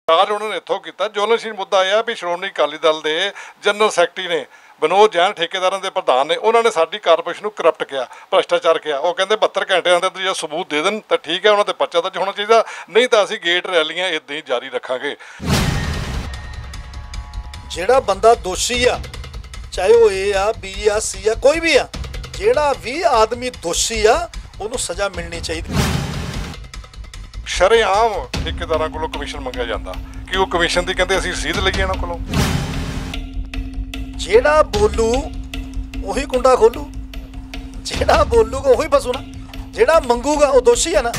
ਰਾਜ ਉਹਨਾਂ ਨੇ ਇੱਥੋਂ ਕੀਤਾ। ज्वलनशील मुद्दा यह भी श्रोमणी अकाली दल के जनरल सैकटरी ने विनोद जैन ठेकेदारों के प्रधान ने उन्होंने साडी कारपोरेशन को करप्ट किया, भ्रष्टाचार किया। वो कहते 72 घंटे अंदर जो सबूत दे दें तो ठीक है, उन्होंने परचा दर्ज होना चाहिए, नहीं तो असीं गेट रैलियां इदां ही जारी रखांगे। जिहड़ा बंदा दोषी आ, चाहे वो ए आ, बी आ, सी आ, कोई भी आ, जिहड़ा भी आदमी दोषी आ उन्होंने सज़ा मिलनी चाहिए। शरेआम ठेकेदारां कोलों कमीशन मंगिया जाता कि वो कमीशन की कहते असीं रसीद लईए इन्हां कोलों। जेड़ा बोलू वही कुंडा खोलू, जेड़ा बोलूगा वही फसूना, जेड़ा मंगूगा वो दोषी है ना।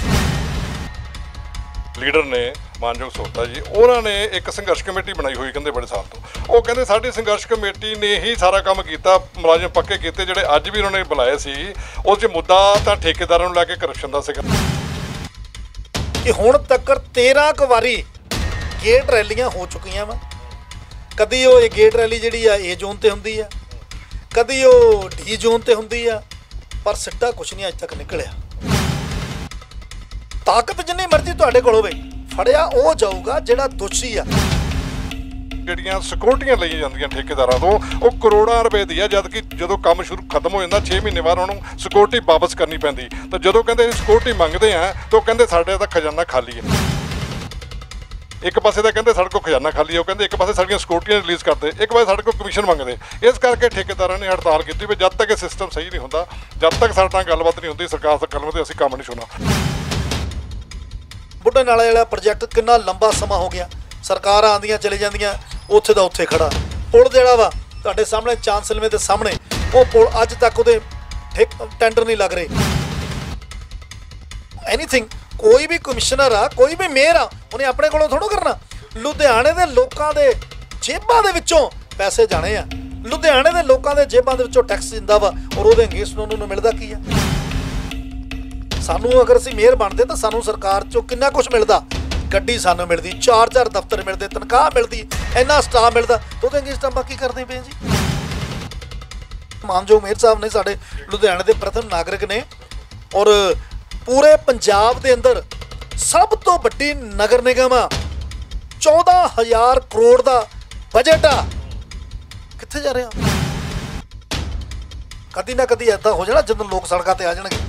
लीडर ने मानयोग सोता जी उन्होंने एक संघर्ष कमेटी बनाई हुई कहते बड़े साल तो, वो कहते साडी संघर्ष कमेटी ने ही सारा काम किया, मुलाजम पक्के किए जिहड़े अज भी उन्होंने बुलाए सी। उस मुद्दा तो ठेकेदारों नूं लैके करप्शन दा सीगा कि हुण तक 13 क वारी गेट रैलियां हो चुकियां वा। कदी वो गेट रैली जिहड़ी आ ए जोन ते हुंदी आ, कदी वो डी जोन ते हुंदी आ, पर सिੱਟਾ कुछ नहीं अज तक निकलिया। ताकत जिन्नी मर्जी तुहाडे कोल होवे, फड़िया वो जाऊगा जिहड़ा दोषी आ। ਜਿਹੜੀਆਂ ਸਿਕਿਉਰਟੀਆਂ ਲਈਆਂ ਜਾਂਦੀਆਂ ਠੇਕੇਦਾਰਾਂ ਤੋਂ ਉਹ ਕਰੋੜਾਂ ਰੁਪਏ ਦੀ ਆ, ਜਦ ਕਿ ਜਦੋਂ ਕੰਮ ਸ਼ੁਰੂ ਖਤਮ ਹੋ ਜਾਂਦਾ 6 ਮਹੀਨੇ ਬਾਅਦ ਉਹਨੂੰ ਸਿਕਿਉਰਟੀ ਵਾਪਸ ਕਰਨੀ ਪੈਂਦੀ। ਤਾਂ ਜਦੋਂ ਕਹਿੰਦੇ ਅਸੀਂ ਸਿਕਿਉਰਟੀ ਮੰਗਦੇ ਆ ਤਾਂ ਉਹ ਕਹਿੰਦੇ ਸਾਡੇ ਤਾਂ ਖਜ਼ਾਨਾ ਖਾਲੀ ਹੈ। एक पासे तो कहते साढ़े को खजाना खाली है, वो कहते एक पासे साड़ियाँ सिक्योरिटियां रिलीज़ करते, एक पासे साढ़े को कमीशन मंगते। इस करके ठेकेदारों ने हड़ताल की भी जब तक ये सिस्टम सही नहीं होता, जब तक साडे नाल गलबात नहीं होती, सरकार तक गलबात असीं काम नहीं छुड़ना। बुढ़े नाले वाला प्रोजैक्ट कितना लंबा समा हो गया, सरकार आंदियां चली जांदियां, उत्थे दा उत्थे खड़ा। पुल जिहड़ा वा तुहाडे सामने चांसलवे दे सामने, वो पुल अज तक उहदे टेंडर नहीं लग रहे। एनीथिंग कोई भी कमिश्नर आ, कोई भी मेयर आ, उन्हें अपने कोलों थोड़ा करना। लुधियाने दे लोकां दे जेबां दे विचों पैसे जाने आ, लुधियाने दे लोकां दे जेबां दे विचों टैक्स दिंदा वा, और उहदे अंगेस्ट उन्होंने मिलदा की आ। सानू अगर असीं मेयर बनदे तां सानू सरकार चों किन्ना कुछ मिलदा। गड्डी सानू मिलदी, 4-4 दफ्तर मिलदे, तनखाह मिलदी, इन्ना स्टाफ मिलदा, तो उहदे अंगेस्ट आपां की करदे पे जी। मानयोग मेयर साहब ने साडे लुधियाने दे प्रथम नागरिक ने, और पूरे पंजाब के अंदर सब तो वड्डी नगर निगम आ, 14,000 करोड़ का बजट आ, कित्थे जा रहा। कदी ना कदी ऐसा हो जाना जदों लोग सड़कों ते आ जाणगे,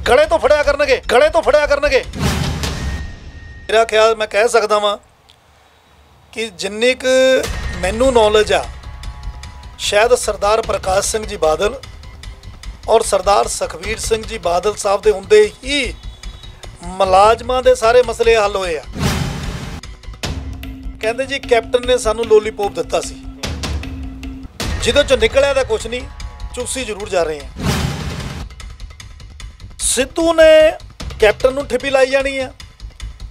गले तो फड़िया करनगे, गले तो फड़िया करनगे। मेरा ख्याल मैं कह सकदा वां कि जिन्नी क मैनू नॉलेज आ, शायद सरदार प्रकाश सिंह जी बादल और सरदार सुखबीर सिंह जी बादल साहब दे हुंदे ही मुलाजमां दे सारे मसले हल होए आ। कहंदे जी कैप्टन ने सानू लोलीपॉप दिता सी, जिहदे चों निकलिया तां कुछ नहीं, चूसी जरूर जा रहे हैं। सिद्धू ने कैप्टन नूं ठिप्पी लाई जानी है,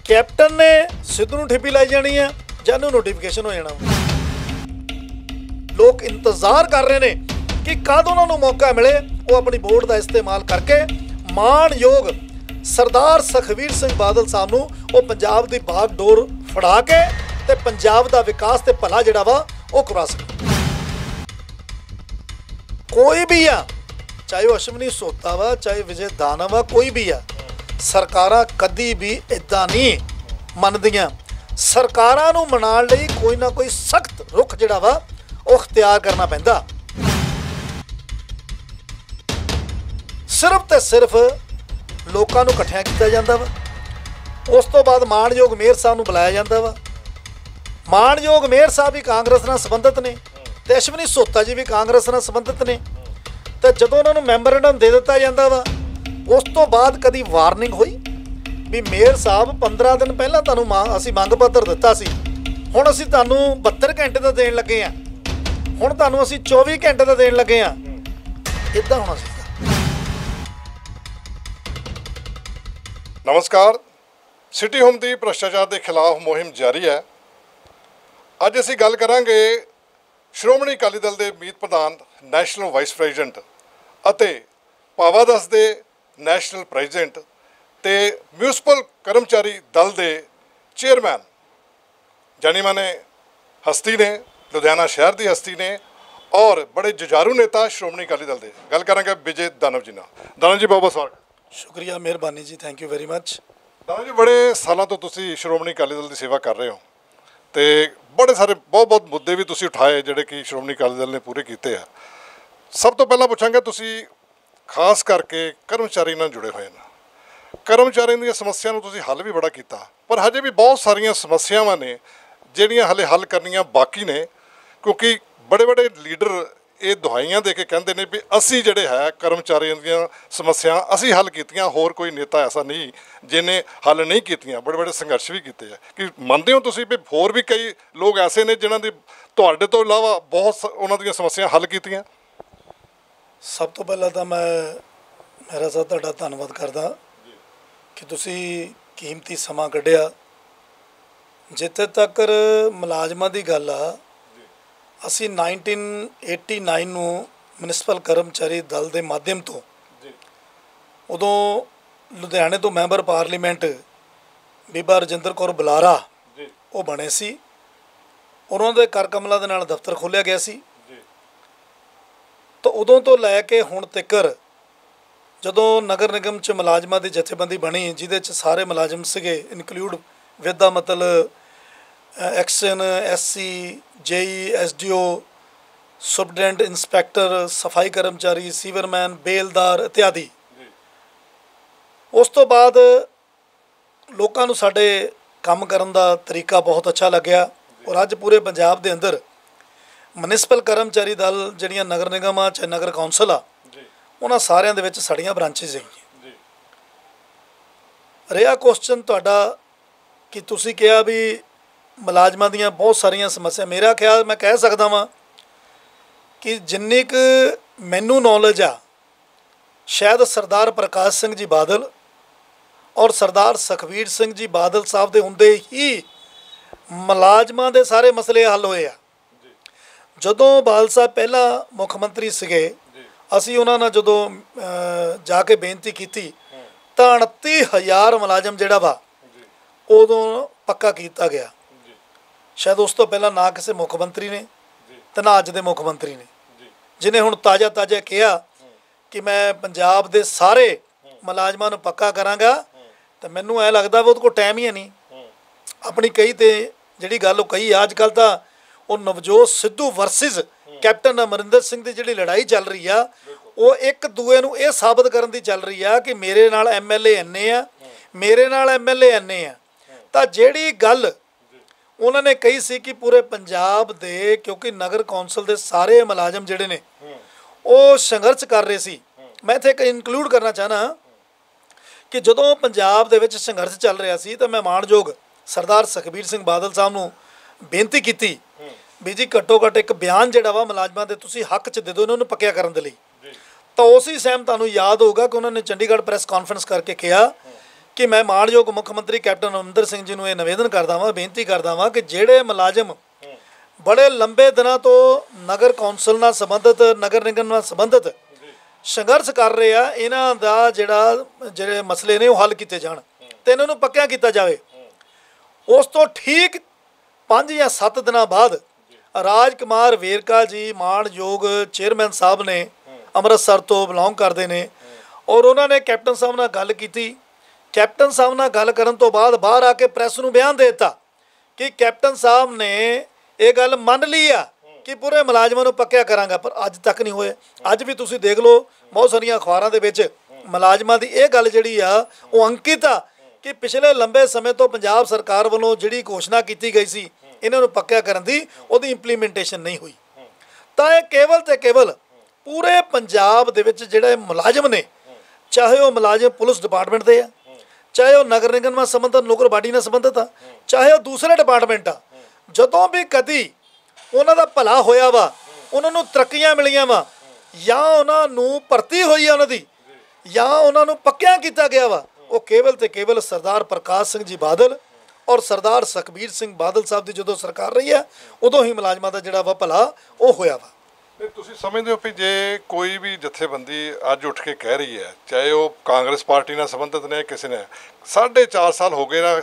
कैप्टन ने सिद्धू नूं ठिप्पी लाई जानी है, जानू नोटिफिकेशन हो जाना। लोग इंतजार कर रहे हैं कि कद उन्होंने मौका मिले, वो अपनी वोट का इस्तेमाल करके माणयोग सरदार सुखबीर सिंह बादल साहब नूं वो पंजाब की बागडोर फड़ा के ते पंजाब का विकास ते भला जिहड़ा वा वो करवा सके। कोई भी आ, चाहे वो अश्विनी सोता वा, चाहे विजय दाना वा, कोई भी आ, सरकारां कदी भी इदां नहीं मनदियां। सरकारां नूं मनाउण लई कोई ना कोई सख्त रुख जिहड़ा वा वो इख्तियार करना पैंदा। सिर्फ तो सिर्फ लोगों को इकट्ठिया किया जाता वा, उस तो बाद माणयोग मेयर साहब नूं बुलाया जाता वा। माणयोग मेयर साहब भी कांग्रेस नाल संबंधित ने, ते अश्विनी सोता जी भी कांग्रेस नाल संबंधित ने, तो जदों उन्होंने मैमोरेंडम दे दिता जाता वा, उस तो बाद कदी वार्निंग हुई भी मेयर साहब 15 दिन पहलां तुहानूं असीं मंग पत्र दिता सी, हुण असीं तुहानूं 72 घंटे दा देण लगे आ, हुण तुहानूं असीं 24 घंटे दा देण लगे आ। इदां होना सी। नमस्कार, सिटी होम की भ्रष्टाचार के खिलाफ मुहिम जारी है। अज असीं गल करांगे श्रोमणी अकाली दल के मीत प्रधान, नैशनल वाइस प्रेजिडेंट अते पावादस के नैशनल प्रेजिडेंट ते म्यूनसिपल कर्मचारी दल के चेयरमैन, जानी माने हस्ती ने, लुधियाना शहर की हस्ती ने और बड़े जुझारू नेता श्रोमणी अकाली दल के। गल करांगे विजय दानव जी नाल। दानव जी बहुत बहुत स्वागत। शुक्रिया, मेहरबानी जी, थैंक यू वेरी मच। दानव जी, बड़े सालों तो तुसीं श्रोमणी अकाली दल की सेवा कर रहे हो, ਤੇ ਬੜੇ ਸਾਰੇ ਬਹੁਤ ਮੁੱਦੇ ਵੀ ਤੁਸੀਂ ਉਠਾਏ ਜਿਹੜੇ ਕਿ ਸ਼੍ਰੋਮਣੀ ਅਕਾਲੀ ਦਲ ਨੇ ਪੂਰੇ ਕੀਤੇ ਆ। ਸਭ ਤੋਂ ਪਹਿਲਾਂ ਪੁੱਛਾਂਗਾ, ਤੁਸੀਂ ਖਾਸ ਕਰਕੇ ਕਰਮਚਾਰੀ ਨਾਲ ਜੁੜੇ ਹੋਏ ਨੇ, ਕਰਮਚਾਰੀਆਂ ਦੀਆਂ ਸਮੱਸਿਆ ਨੂੰ ਤੁਸੀਂ ਹੱਲ ਵੀ ਬੜਾ ਕੀਤਾ, ਪਰ ਹਜੇ ਵੀ ਬਹੁਤ ਸਾਰੀਆਂ ਸਮੱਸਿਆਵਾਂ ਨੇ ਜਿਹੜੀਆਂ ਹਲੇ ਹੱਲ ਕਰਨੀਆਂ ਬਾਕੀ ਨੇ, ਕਿਉਂਕਿ ਬੜੇ ਲੀਡਰ ਇਹ ਦੁਹਾਈਆਂ ਦੇ ਕੇ ਕਹਿੰਦੇ ਨੇ ਵੀ ਅਸੀਂ ਜਿਹੜੇ ਹੈ ਕਰਮਚਾਰੀਆਂ ਦੀਆਂ ਸਮੱਸਿਆ ਅਸੀਂ ਹੱਲ ਕੀਤੀਆਂ, ਹੋਰ ਕੋਈ ਨੇਤਾ ਐਸਾ ਨਹੀਂ ਜਿਹਨੇ ਹੱਲ ਨਹੀਂ ਕੀਤੀਆਂ। ਬੜੇ ਸੰਘਰਸ਼ ਵੀ ਕੀਤੇ ਆ। ਕਿ ਮੰਨਦੇ ਹੋ ਤੁਸੀਂ ਵੀ ਹੋਰ ਵੀ ਕਈ ਲੋਕ ਐਸੇ ਨੇ ਜਿਨ੍ਹਾਂ ਦੀ ਤੁਹਾਡੇ ਤੋਂ ਇਲਾਵਾ ਬਹੁਤ ਉਹਨਾਂ ਦੀਆਂ ਸਮੱਸਿਆ ਹੱਲ ਕੀਤੀਆਂ? ਸਭ ਤੋਂ ਪਹਿਲਾਂ ਤਾਂ ਮੇਰਾ ਸਾਹਿਬ ਤੁਹਾਡਾ ਧੰਨਵਾਦ ਕਰਦਾ ਕਿ ਤੁਸੀਂ ਕੀਮਤੀ ਸਮਾਂ ਕੱਢਿਆ। ਜਿੱਥੇ ਤੱਕ ਮੁਲਾਜ਼ਮਾਂ ਦੀ ਗੱਲ ਆ, ਅਸੀਂ 1989 ਨੂੰ ਮਿਊਨਿਸਪਲ ਕਰਮਚਾਰੀ ਦਲ ਦੇ ਮਾਧਿਅਮ ਤੋਂ ਉਦੋਂ ਲੁਧਿਆਣੇ ਤੋਂ ਮੈਂਬਰ ਪਾਰਲੀਮੈਂਟ ਬੀਬਾ ਰਜਿੰਦਰ ਕੌਰ ਬੁਲਾਰਾ ਉਹ ਬਣੇ ਸੀ। ਉਹਨਾਂ ਦੇ ਕਰ ਕਮਲਾਂ ਦੇ ਨਾਲ ਦਫ਼ਤਰ ਖੋਲ੍ਹਿਆ ਗਿਆ ਸੀ। ਤਾਂ ਉਦੋਂ ਤੋਂ ਲੈ ਕੇ ਹੁਣ ਤੱਕ ਜਦੋਂ ਨਗਰ ਨਿਗਮ 'ਚ ਮੁਲਾਜ਼ਮਾਂ ਦੀ ਜਥੇਬੰਦੀ ਬਣੀ, ਜਿਹਦੇ 'ਚ ਸਾਰੇ ਮੁਲਾਜ਼ਮ ਸੀਗੇ, ਇਨਕਲੂਡ ਵਿਦ ਦਾ ਮਤਲਬ action, SC, JE, SDO, superintendent, inspector, ਸਫਾਈ ਕਰਮਚਾਰੀ, ਸੀਵਰਮੈਨ, ਬੇਲਦਾਰ ਇਤਿਆਦਿ। ਉਸ ਤੋਂ ਬਾਅਦ ਲੋਕਾਂ ਨੂੰ ਸਾਡੇ ਕੰਮ ਕਰਨ ਦਾ ਤਰੀਕਾ ਬਹੁਤ ਅੱਛਾ ਲੱਗਿਆ ਔਰ ਅੱਜ ਪੂਰੇ ਪੰਜਾਬ ਦੇ ਅੰਦਰ ਮਿਊਨਿਸਪਲ ਕਰਮਚਾਰੀ ਦਲ ਜਿਹੜੀਆਂ ਨਗਰ ਨਿਗਮਾਂ ਚਾਹੇ ਨਗਰ ਕੌਂਸਲ ਆ, ਉਹਨਾਂ ਸਾਰਿਆਂ ਦੇ ਵਿੱਚ ਸਾਡੀਆਂ ਬ੍ਰਾਂਚਿਸ ਹੈਗੀਆਂ। ਰਿਹਾ ਕੁਐਸਚਨ ਤੁਹਾਡਾ ਕਿ ਤੁਸੀਂ ਕਿਹਾ ਵੀ ਮੁਲਾਜ਼ਮਾਂ ਦੀਆਂ ਬਹੁਤ ਸਾਰੀਆਂ ਸਮੱਸਿਆ, ਮੇਰਾ ਖਿਆਲ ਮੈਂ ਕਹਿ ਸਕਦਾ ਵਾਂ ਕਿ ਜਿੰਨੀ ਕੁ ਮੈਨੂੰ ਨੌਲੇਜ ਆ, ਸ਼ਾਇਦ ਸਰਦਾਰ ਪ੍ਰਕਾਸ਼ ਸਿੰਘ ਜੀ ਬਾਦਲ ਔਰ ਸਰਦਾਰ ਸੁਖਬੀਰ ਸਿੰਘ ਜੀ ਬਾਦਲ ਸਾਹਿਬ ਦੇ ਹੁੰਦੇ ਹੀ ਮੁਲਾਜ਼ਮਾਂ ਦੇ ਸਾਰੇ ਮਸਲੇ ਹੱਲ ਹੋਏ ਆ। ਜਦੋਂ ਬਾਦਲ ਸਾਹਿਬ ਪਹਿਲਾਂ ਮੁੱਖ ਮੰਤਰੀ ਸੀਗੇ, ਅਸੀਂ ਉਹਨਾਂ ਨਾਲ ਜਦੋਂ ਜਾ ਕੇ ਬੇਨਤੀ ਕੀਤੀ ਤਾਂ 29,000 ਮੁਲਾਜ਼ਮ ਜਿਹੜਾ ਵਾ ਉਦੋਂ ਪੱਕਾ ਕੀਤਾ ਗਿਆ। ਸ਼ਾਇਦ ਉਸ ਤੋਂ ਪਹਿਲਾਂ ਨਾ ਕਿਸੇ ਮੁੱਖ ਮੰਤਰੀ ਨੇ ਤੇ ਨਾ ਅੱਜ ਦੇ ਮੁੱਖ ਮੰਤਰੀ ਨੇ, ਜਿਹਨੇ ਹੁਣ ਤਾਜ਼ਾ ਕਿਹਾ ਕਿ ਮੈਂ ਪੰਜਾਬ ਦੇ ਸਾਰੇ ਮੁਲਾਜ਼ਮਾਂ ਨੂੰ ਪੱਕਾ ਕਰਾਂਗਾ। ਤਾਂ ਮੈਨੂੰ ਐਂ ਲੱਗਦਾ ਵੀ ਉਹਦੇ ਕੋਲ ਟਾਈਮ ਹੀ ਨਹੀਂ ਆਪਣੀ ਕਹੀ ਤੇ ਜਿਹੜੀ ਗੱਲ ਉਹ ਕਹੀ ਆ। ਅੱਜ ਕੱਲ੍ਹ ਤਾਂ ਉਹ ਨਵਜੋਤ ਸਿੱਧੂ ਵਰਸਿਸ ਕੈਪਟਨ ਅਮਰਿੰਦਰ ਸਿੰਘ ਦੀ ਜਿਹੜੀ ਲੜਾਈ ਚੱਲ ਰਹੀ ਆ, ਉਹ ਇੱਕ ਦੂਏ ਨੂੰ ਇਹ ਸਾਬਤ ਕਰਨ ਦੀ ਚੱਲ ਰਹੀ ਆ ਕਿ ਮੇਰੇ ਨਾਲ MLA ਇੰਨੇ ਆ, ਮੇਰੇ ਨਾਲ MLA ਇੰਨੇ ਆ। ਤਾਂ ਜਿਹੜੀ ਗੱਲ ਉਹਨਾਂ ਨੇ ਕਹੀ ਸੀ ਕਿ ਪੂਰੇ ਪੰਜਾਬ ਦੇ, ਕਿਉਂਕਿ ਨਗਰ ਕੌਂਸਲ ਦੇ ਸਾਰੇ ਮੁਲਾਜ਼ਮ ਜਿਹੜੇ ਨੇ ਉਹ ਸੰਘਰਸ਼ ਕਰ ਰਹੇ ਸੀ। ਮੈਂ ਇੱਥੇ ਇੱਕ ਇਨਕਲੂਡ ਕਰਨਾ ਚਾਹਨਾ ਕਿ ਜਦੋਂ ਪੰਜਾਬ ਦੇ ਵਿੱਚ ਸੰਘਰਸ਼ ਚੱਲ ਰਿਹਾ ਸੀ ਤਾਂ ਮੈਂ ਮਾਣਯੋਗ ਸਰਦਾਰ ਸੁਖਬੀਰ ਸਿੰਘ ਬਾਦਲ ਸਾਹਿਬ ਨੂੰ ਬੇਨਤੀ ਕੀਤੀ ਵੀ ਜੀ ਘੱਟੋ ਘੱਟ ਇੱਕ ਬਿਆਨ ਜਿਹੜਾ ਵਾ ਮੁਲਾਜ਼ਮਾਂ ਦੇ ਤੁਸੀਂ ਹੱਕ 'ਚ ਦੇ ਦਿਓ ਇਹਨਾਂ ਨੂੰ ਪੱਕਿਆ ਕਰਨ ਦੇ ਲਈ। ਤਾਂ ਉਸੇ ਸਹਿਮ ਤੁਹਾਨੂੰ ਯਾਦ ਹੋਊਗਾ ਕਿ ਉਹਨਾਂ ਨੇ ਚੰਡੀਗੜ੍ਹ ਪ੍ਰੈਸ ਕਾਨਫਰੰਸ ਕਰਕੇ ਕਿਹਾ ਕਿ ਮੈਂ ਮਾਣਯੋਗ ਮੁੱਖ ਮੰਤਰੀ ਕੈਪਟਨ ਅਮਰਿੰਦਰ ਸਿੰਘ ਜੀ ਨੂੰ ਇਹ ਨਿਵੇਦਨ ਕਰਦਾ ਵਾਂ, ਬੇਨਤੀ ਕਰਦਾ ਵਾਂ ਕਿ ਜਿਹੜੇ ਮੁਲਾਜ਼ਮ ਬੜੇ ਲੰਬੇ ਦਿਨਾਂ ਤੋਂ ਨਗਰ ਕੌਂਸਲ ਨਾਲ ਸੰਬੰਧਿਤ, ਨਗਰ ਨਿਗਮ ਨਾਲ ਸੰਬੰਧਿਤ ਸੰਘਰਸ਼ ਕਰ ਰਹੇ ਆ, ਇਹਨਾਂ ਦਾ ਜਿਹੜੇ ਮਸਲੇ ਨੇ ਉਹ ਹੱਲ ਕੀਤੇ ਜਾਣ ਅਤੇ ਇਹਨਾਂ ਨੂੰ ਪੱਕਿਆ ਕੀਤਾ ਜਾਵੇ। ਉਸ ਤੋਂ ਠੀਕ 5 ਜਾਂ 7 ਦਿਨਾਂ ਬਾਅਦ ਰਾਜ ਕੁਮਾਰ ਵੇਰਕਾ ਜੀ ਮਾਣਯੋਗ ਚੇਅਰਮੈਨ ਸਾਹਿਬ ਨੇ, ਅੰਮ੍ਰਿਤਸਰ ਤੋਂ ਬਿਲੋਂਗ ਕਰਦੇ ਨੇ, ਔਰ ਉਹਨਾਂ ਨੇ ਕੈਪਟਨ ਸਾਹਿਬ ਨਾਲ ਗੱਲ ਕੀਤੀ। ਕੈਪਟਨ ਸਾਹਿਬ ਨਾਲ ਗੱਲ ਕਰਨ ਤੋਂ ਬਾਅਦ ਬਾਹਰ ਆ ਕੇ ਪ੍ਰੈਸ ਨੂੰ ਬਿਆਨ ਦੇ ਦਿੱਤਾ ਕਿ ਕੈਪਟਨ ਸਾਹਿਬ ਨੇ ਇਹ ਗੱਲ ਮੰਨ ਲਈ ਆ ਕਿ ਪੂਰੇ ਮੁਲਾਜ਼ਮਾਂ ਨੂੰ ਪੱਕਿਆ ਕਰਾਂਗਾ, ਪਰ ਅੱਜ ਤੱਕ ਨਹੀਂ ਹੋਏ। ਅੱਜ ਵੀ ਤੁਸੀਂ ਦੇਖ ਲਓ ਬਹੁਤ ਸਾਰੀਆਂ ਅਖਬਾਰਾਂ ਦੇ ਵਿੱਚ ਮੁਲਾਜ਼ਮਾਂ ਦੀ ਇਹ ਗੱਲ ਜਿਹੜੀ ਆ ਉਹ ਅੰਕਿਤ ਆ ਕਿ ਪਿਛਲੇ ਲੰਬੇ ਸਮੇਂ ਤੋਂ ਪੰਜਾਬ ਸਰਕਾਰ ਵੱਲੋਂ ਜਿਹੜੀ ਘੋਸ਼ਣਾ ਕੀਤੀ ਗਈ ਸੀ ਇਹਨਾਂ ਨੂੰ ਪੱਕਿਆ ਕਰਨ ਦੀ, ਉਹਦੀ ਇੰਪਲੀਮੈਂਟੇਸ਼ਨ ਨਹੀਂ ਹੋਈ। ਤਾਂ ਇਹ ਕੇਵਲ ਤੇ ਕੇਵਲ ਪੂਰੇ ਪੰਜਾਬ ਦੇ ਵਿੱਚ ਜਿਹੜੇ ਮੁਲਾਜ਼ਮ ਨੇ, ਚਾਹੇ ਉਹ ਮੁਲਾਜ਼ਮ ਪੁਲਿਸ ਡਿਪਾਰਟਮੈਂਟ ਦੇ ਆ, ਚਾਹੇ ਉਹ ਨਗਰ ਨਿਗਮ ਨਾਲ ਸੰਬੰਧਿਤ ਨੌਕਰ ਬਾਡੀ ਨਾਲ ਸੰਬੰਧਿਤ ਆ, ਚਾਹੇ ਉਹ ਦੂਸਰੇ ਡਿਪਾਰਟਮੈਂਟ ਆ, ਜਦੋਂ ਵੀ ਕਦੀ ਉਹਨਾਂ ਦਾ ਭਲਾ ਹੋਇਆ ਵਾ, ਉਹਨਾਂ ਨੂੰ ਤਰੱਕੀਆਂ ਮਿਲੀਆਂ ਵਾ, ਜਾਂ ਉਹਨਾਂ ਨੂੰ ਭਰਤੀ ਹੋਈ ਆ ਉਹਨਾਂ ਦੀ, ਜਾਂ ਉਹਨਾਂ ਨੂੰ ਪੱਕਿਆ ਕੀਤਾ ਗਿਆ ਵਾ, ਉਹ ਕੇਵਲ ਤੇ ਕੇਵਲ ਸਰਦਾਰ ਪ੍ਰਕਾਸ਼ ਸਿੰਘ ਜੀ ਬਾਦਲ ਔਰ ਸਰਦਾਰ ਸੁਖਬੀਰ ਸਿੰਘ ਬਾਦਲ ਸਾਹਿਬ ਦੀ ਜਦੋਂ ਸਰਕਾਰ ਰਹੀ ਆ, ਉਦੋਂ ਹੀ ਮੁਲਾਜ਼ਮਾਂ ਦਾ ਜਿਹੜਾ ਵਾ ਭਲਾ ਉਹ ਹੋਇਆ ਵਾ। ਤੁਸੀਂ ਸਮਝਦੇ ਹੋ ਕਿ ਜੇ ਕੋਈ ਵੀ ਜਥੇਬੰਦੀ ਅੱਜ ਉੱਠ ਕੇ ਕਹਿ ਰਹੀ ਹੈ, ਚਾਹੇ ਉਹ ਕਾਂਗਰਸ ਪਾਰਟੀ ਨਾਲ ਸੰਬੰਧਿਤ ਨੇ, ਕਿਸੇ ਨੇ 4.5 ਸਾਲ ਹੋ ਗਏ ਨਾ,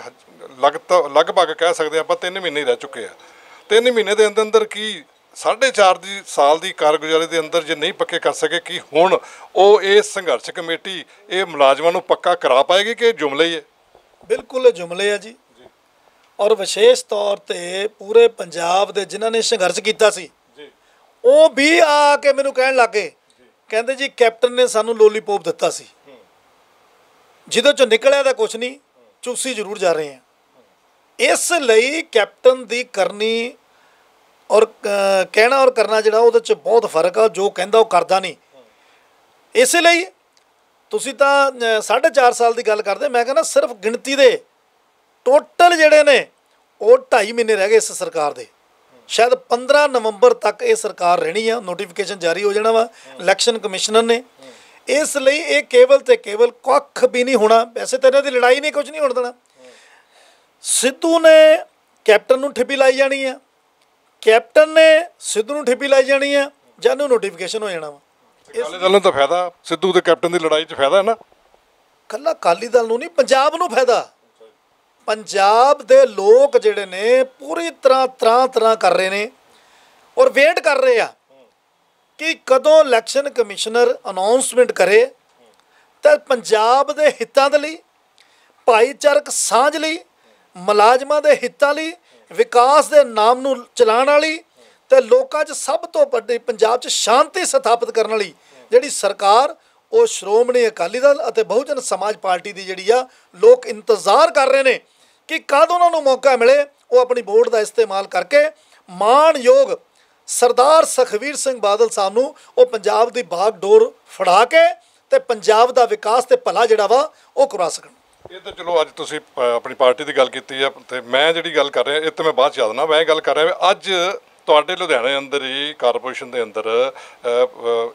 ਲਗਭਗ ਕਹਿ ਸਕਦੇ ਆਪਾਂ 3 ਮਹੀਨੇ ਹੀ ਰਹਿ ਚੁੱਕੇ ਆ, 3 ਮਹੀਨੇ ਦੇ ਅੰਦਰ ਕੀ 4.5 ਸਾਲ ਦੀ ਕਾਰਗੁਜ਼ਾਰੀ ਦੇ ਅੰਦਰ ਜੇ ਨਹੀਂ ਪੱਕੇ ਕਰ ਸਕੇ, ਕਿ ਹੁਣ ਉਹ ਇਹ ਸੰਘਰਸ਼ ਕਮੇਟੀ ਇਹ ਮੁਲਾਜ਼ਮਾਂ ਨੂੰ ਪੱਕਾ ਕਰਾ ਪਾਏਗੀ ਕਿ ਜੁਮਲੇ ਹੀ ਹੈ? ਬਿਲਕੁਲ ਜੁਮਲੇ ਆ ਜੀ। ਔਰ ਵਿਸ਼ੇਸ਼ ਤੌਰ ਤੇ ਪੂਰੇ ਪੰਜਾਬ ਦੇ ਜਿਨ੍ਹਾਂ ਨੇ ਸੰਘਰਸ਼ ਕੀਤਾ ਸੀ ਜੀ ਉਹ ਵੀ ਆ ਕੇ ਮੈਨੂੰ ਕਹਿਣ ਲੱਗੇ, ਕਹਿੰਦੇ ਜੀ ਕੈਪਟਨ ਨੇ ਸਾਨੂੰ ਲੋਲੀਪੋਪ ਦਿੱਤਾ ਸੀ, ਜਿਹਦੇ ਚੋਂ ਨਿਕਲਿਆ ਤਾਂ ਕੁਛ ਨਹੀਂ, ਚੂਸੀ ਜ਼ਰੂਰ ਜਾ ਰਹੇ ਆ। ਇਸ ਲਈ ਕੈਪਟਨ ਦੀ ਕਰਨੀ ਔਰ ਕਹਿਣਾ ਔਰ ਕਰਨਾ ਜਿਹੜਾ ਉਹਦੇ 'ਚ ਬਹੁਤ ਫਰਕ ਆ। ਜੋ ਕਹਿੰਦਾ ਉਹ ਕਰਦਾ ਨਹੀਂ। ਇਸੇ ਲਈ ਤੁਸੀਂ ਤਾਂ 4.5 ਸਾਲ ਦੀ ਗੱਲ ਕਰਦੇ, ਮੈਂ ਕਹਿੰਦਾ ਸਿਰਫ ਗਿਣਤੀ ਦੇ ਟੋਟਲ ਜਿਹੜੇ ਨੇ ਉਹ 2.5 ਮਹੀਨੇ ਰਹਿ ਗਏ ਇਸ ਸਰਕਾਰ ਦੇ। ਸ਼ਾਇਦ 15 ਨਵੰਬਰ ਤੱਕ ਇਹ ਸਰਕਾਰ ਰਹਿਣੀ ਆ, ਨੋਟੀਫਿਕੇਸ਼ਨ ਜਾਰੀ ਹੋ ਜਾਣਾ ਵਾ ਇਲੈਕਸ਼ਨ ਕਮਿਸ਼ਨਰ ਨੇ। ਇਸ ਲਈ ਇਹ ਕੇਵਲ ਤੇ ਕੇਵਲ ਕੱਖ ਵੀ ਨਹੀਂ ਹੋਣਾ। ਵੈਸੇ ਤਾਂ ਇਹਨਾਂ ਦੀ ਲੜਾਈ ਨਹੀਂ, ਕੁਝ ਨਹੀਂ ਹੋਣ ਦੇਣਾ। ਸਿੱਧੂ ਨੇ ਕੈਪਟਨ ਨੂੰ ਠਿੱਪੀ ਲਾਈ ਜਾਣੀ ਆ, ਕੈਪਟਨ ਨੇ ਸਿੱਧੂ ਨੂੰ ਠਿੱਪੀ ਲਾਈ ਜਾਣੀ ਆ, ਜਾਂ ਨੂੰ ਨੋਟੀਫਿਕੇਸ਼ਨ ਹੋ ਜਾਣਾ ਵਾ। ਅਕਾਲੀ ਦਲ ਨੂੰ ਤਾਂ ਫਾਇਦਾ, ਸਿੱਧੂ ਤੇ ਕੈਪਟਨ ਦੀ ਲੜਾਈ 'ਚ ਫਾਇਦਾ ਹੈ ਨਾ। ਕੱਲਾ ਅਕਾਲੀ ਦਲ ਨੂੰ ਨਹੀਂ, ਪੰਜਾਬ ਨੂੰ ਫਾਇਦਾ। ਪੰਜਾਬ ਦੇ ਲੋਕ ਜਿਹੜੇ ਨੇ ਪੂਰੀ ਤਰ੍ਹਾਂ ਕਰ ਰਹੇ ਨੇ ਔਰ ਵੇਟ ਕਰ ਰਹੇ ਆ ਕਿ ਕਦੋਂ ਇਲੈਕਸ਼ਨ ਕਮਿਸ਼ਨਰ ਅਨਾਉਂਸਮੈਂਟ ਕਰੇ ਤਾਂ ਪੰਜਾਬ ਦੇ ਹਿੱਤਾਂ ਦੇ ਲਈ, ਭਾਈਚਾਰਕ ਸਾਂਝ ਲਈ, ਮੁਲਾਜ਼ਮਾਂ ਦੇ ਹਿੱਤਾਂ ਲਈ, ਵਿਕਾਸ ਦੇ ਨਾਮ ਨੂੰ ਚਲਾਉਣ ਵਾਲੀ ਤੇ ਲੋਕਾਂ 'ਚ ਸਭ ਤੋਂ ਵੱਡੀ ਪੰਜਾਬ 'ਚ ਸ਼ਾਂਤੀ ਸਥਾਪਿਤ ਕਰਨ ਵਾਲੀ ਜਿਹੜੀ ਸਰਕਾਰ, ਉਹ ਸ਼੍ਰੋਮਣੀ ਅਕਾਲੀ ਦਲ ਅਤੇ ਬਹੁਜਨ ਸਮਾਜ ਪਾਰਟੀ ਦੀ ਜਿਹੜੀ ਆ ਲੋਕ ਇੰਤਜ਼ਾਰ ਕਰ ਰਹੇ ਨੇ ਕਿ ਕਦ ਉਹਨਾਂ ਨੂੰ ਮੌਕਾ ਮਿਲੇ ਉਹ ਆਪਣੀ ਵੋਟ ਦਾ ਇਸਤੇਮਾਲ ਕਰਕੇ ਮਾਣਯੋਗ ਸਰਦਾਰ ਸੁਖਬੀਰ ਸਿੰਘ ਬਾਦਲ ਸਾਹਿਬ ਨੂੰ ਉਹ ਪੰਜਾਬ ਦੀ ਬਾਗਡੋਰ ਫੜਾ ਕੇ ਤੇ ਪੰਜਾਬ ਦਾ ਵਿਕਾਸ ਤੇ ਭਲਾ ਜਿਹੜਾ ਵਾ ਉਹ ਕਰਵਾ ਸਕਣ। ਇਹ ਤਾਂ ਚਲੋ ਅੱਜ ਤੁਸੀਂ ਆਪਣੀ ਪਾਰਟੀ ਦੀ ਗੱਲ ਕੀਤੀ ਆ, ਤੇ ਮੈਂ ਜਿਹੜੀ ਗੱਲ ਕਰ ਰਿਹਾ ਇਹ ਤਾਂ ਮੈਂ ਬਾਅਦ 'ਚ ਦੱਸਣਾ। ਮੈਂ ਗੱਲ ਕਰ ਰਿਹਾ ਵੀ ਅੱਜ ਤੁਹਾਡੇ ਲੁਧਿਆਣੇ ਅੰਦਰ ਹੀ ਕਾਰਪੋਰੇਸ਼ਨ ਦੇ ਅੰਦਰ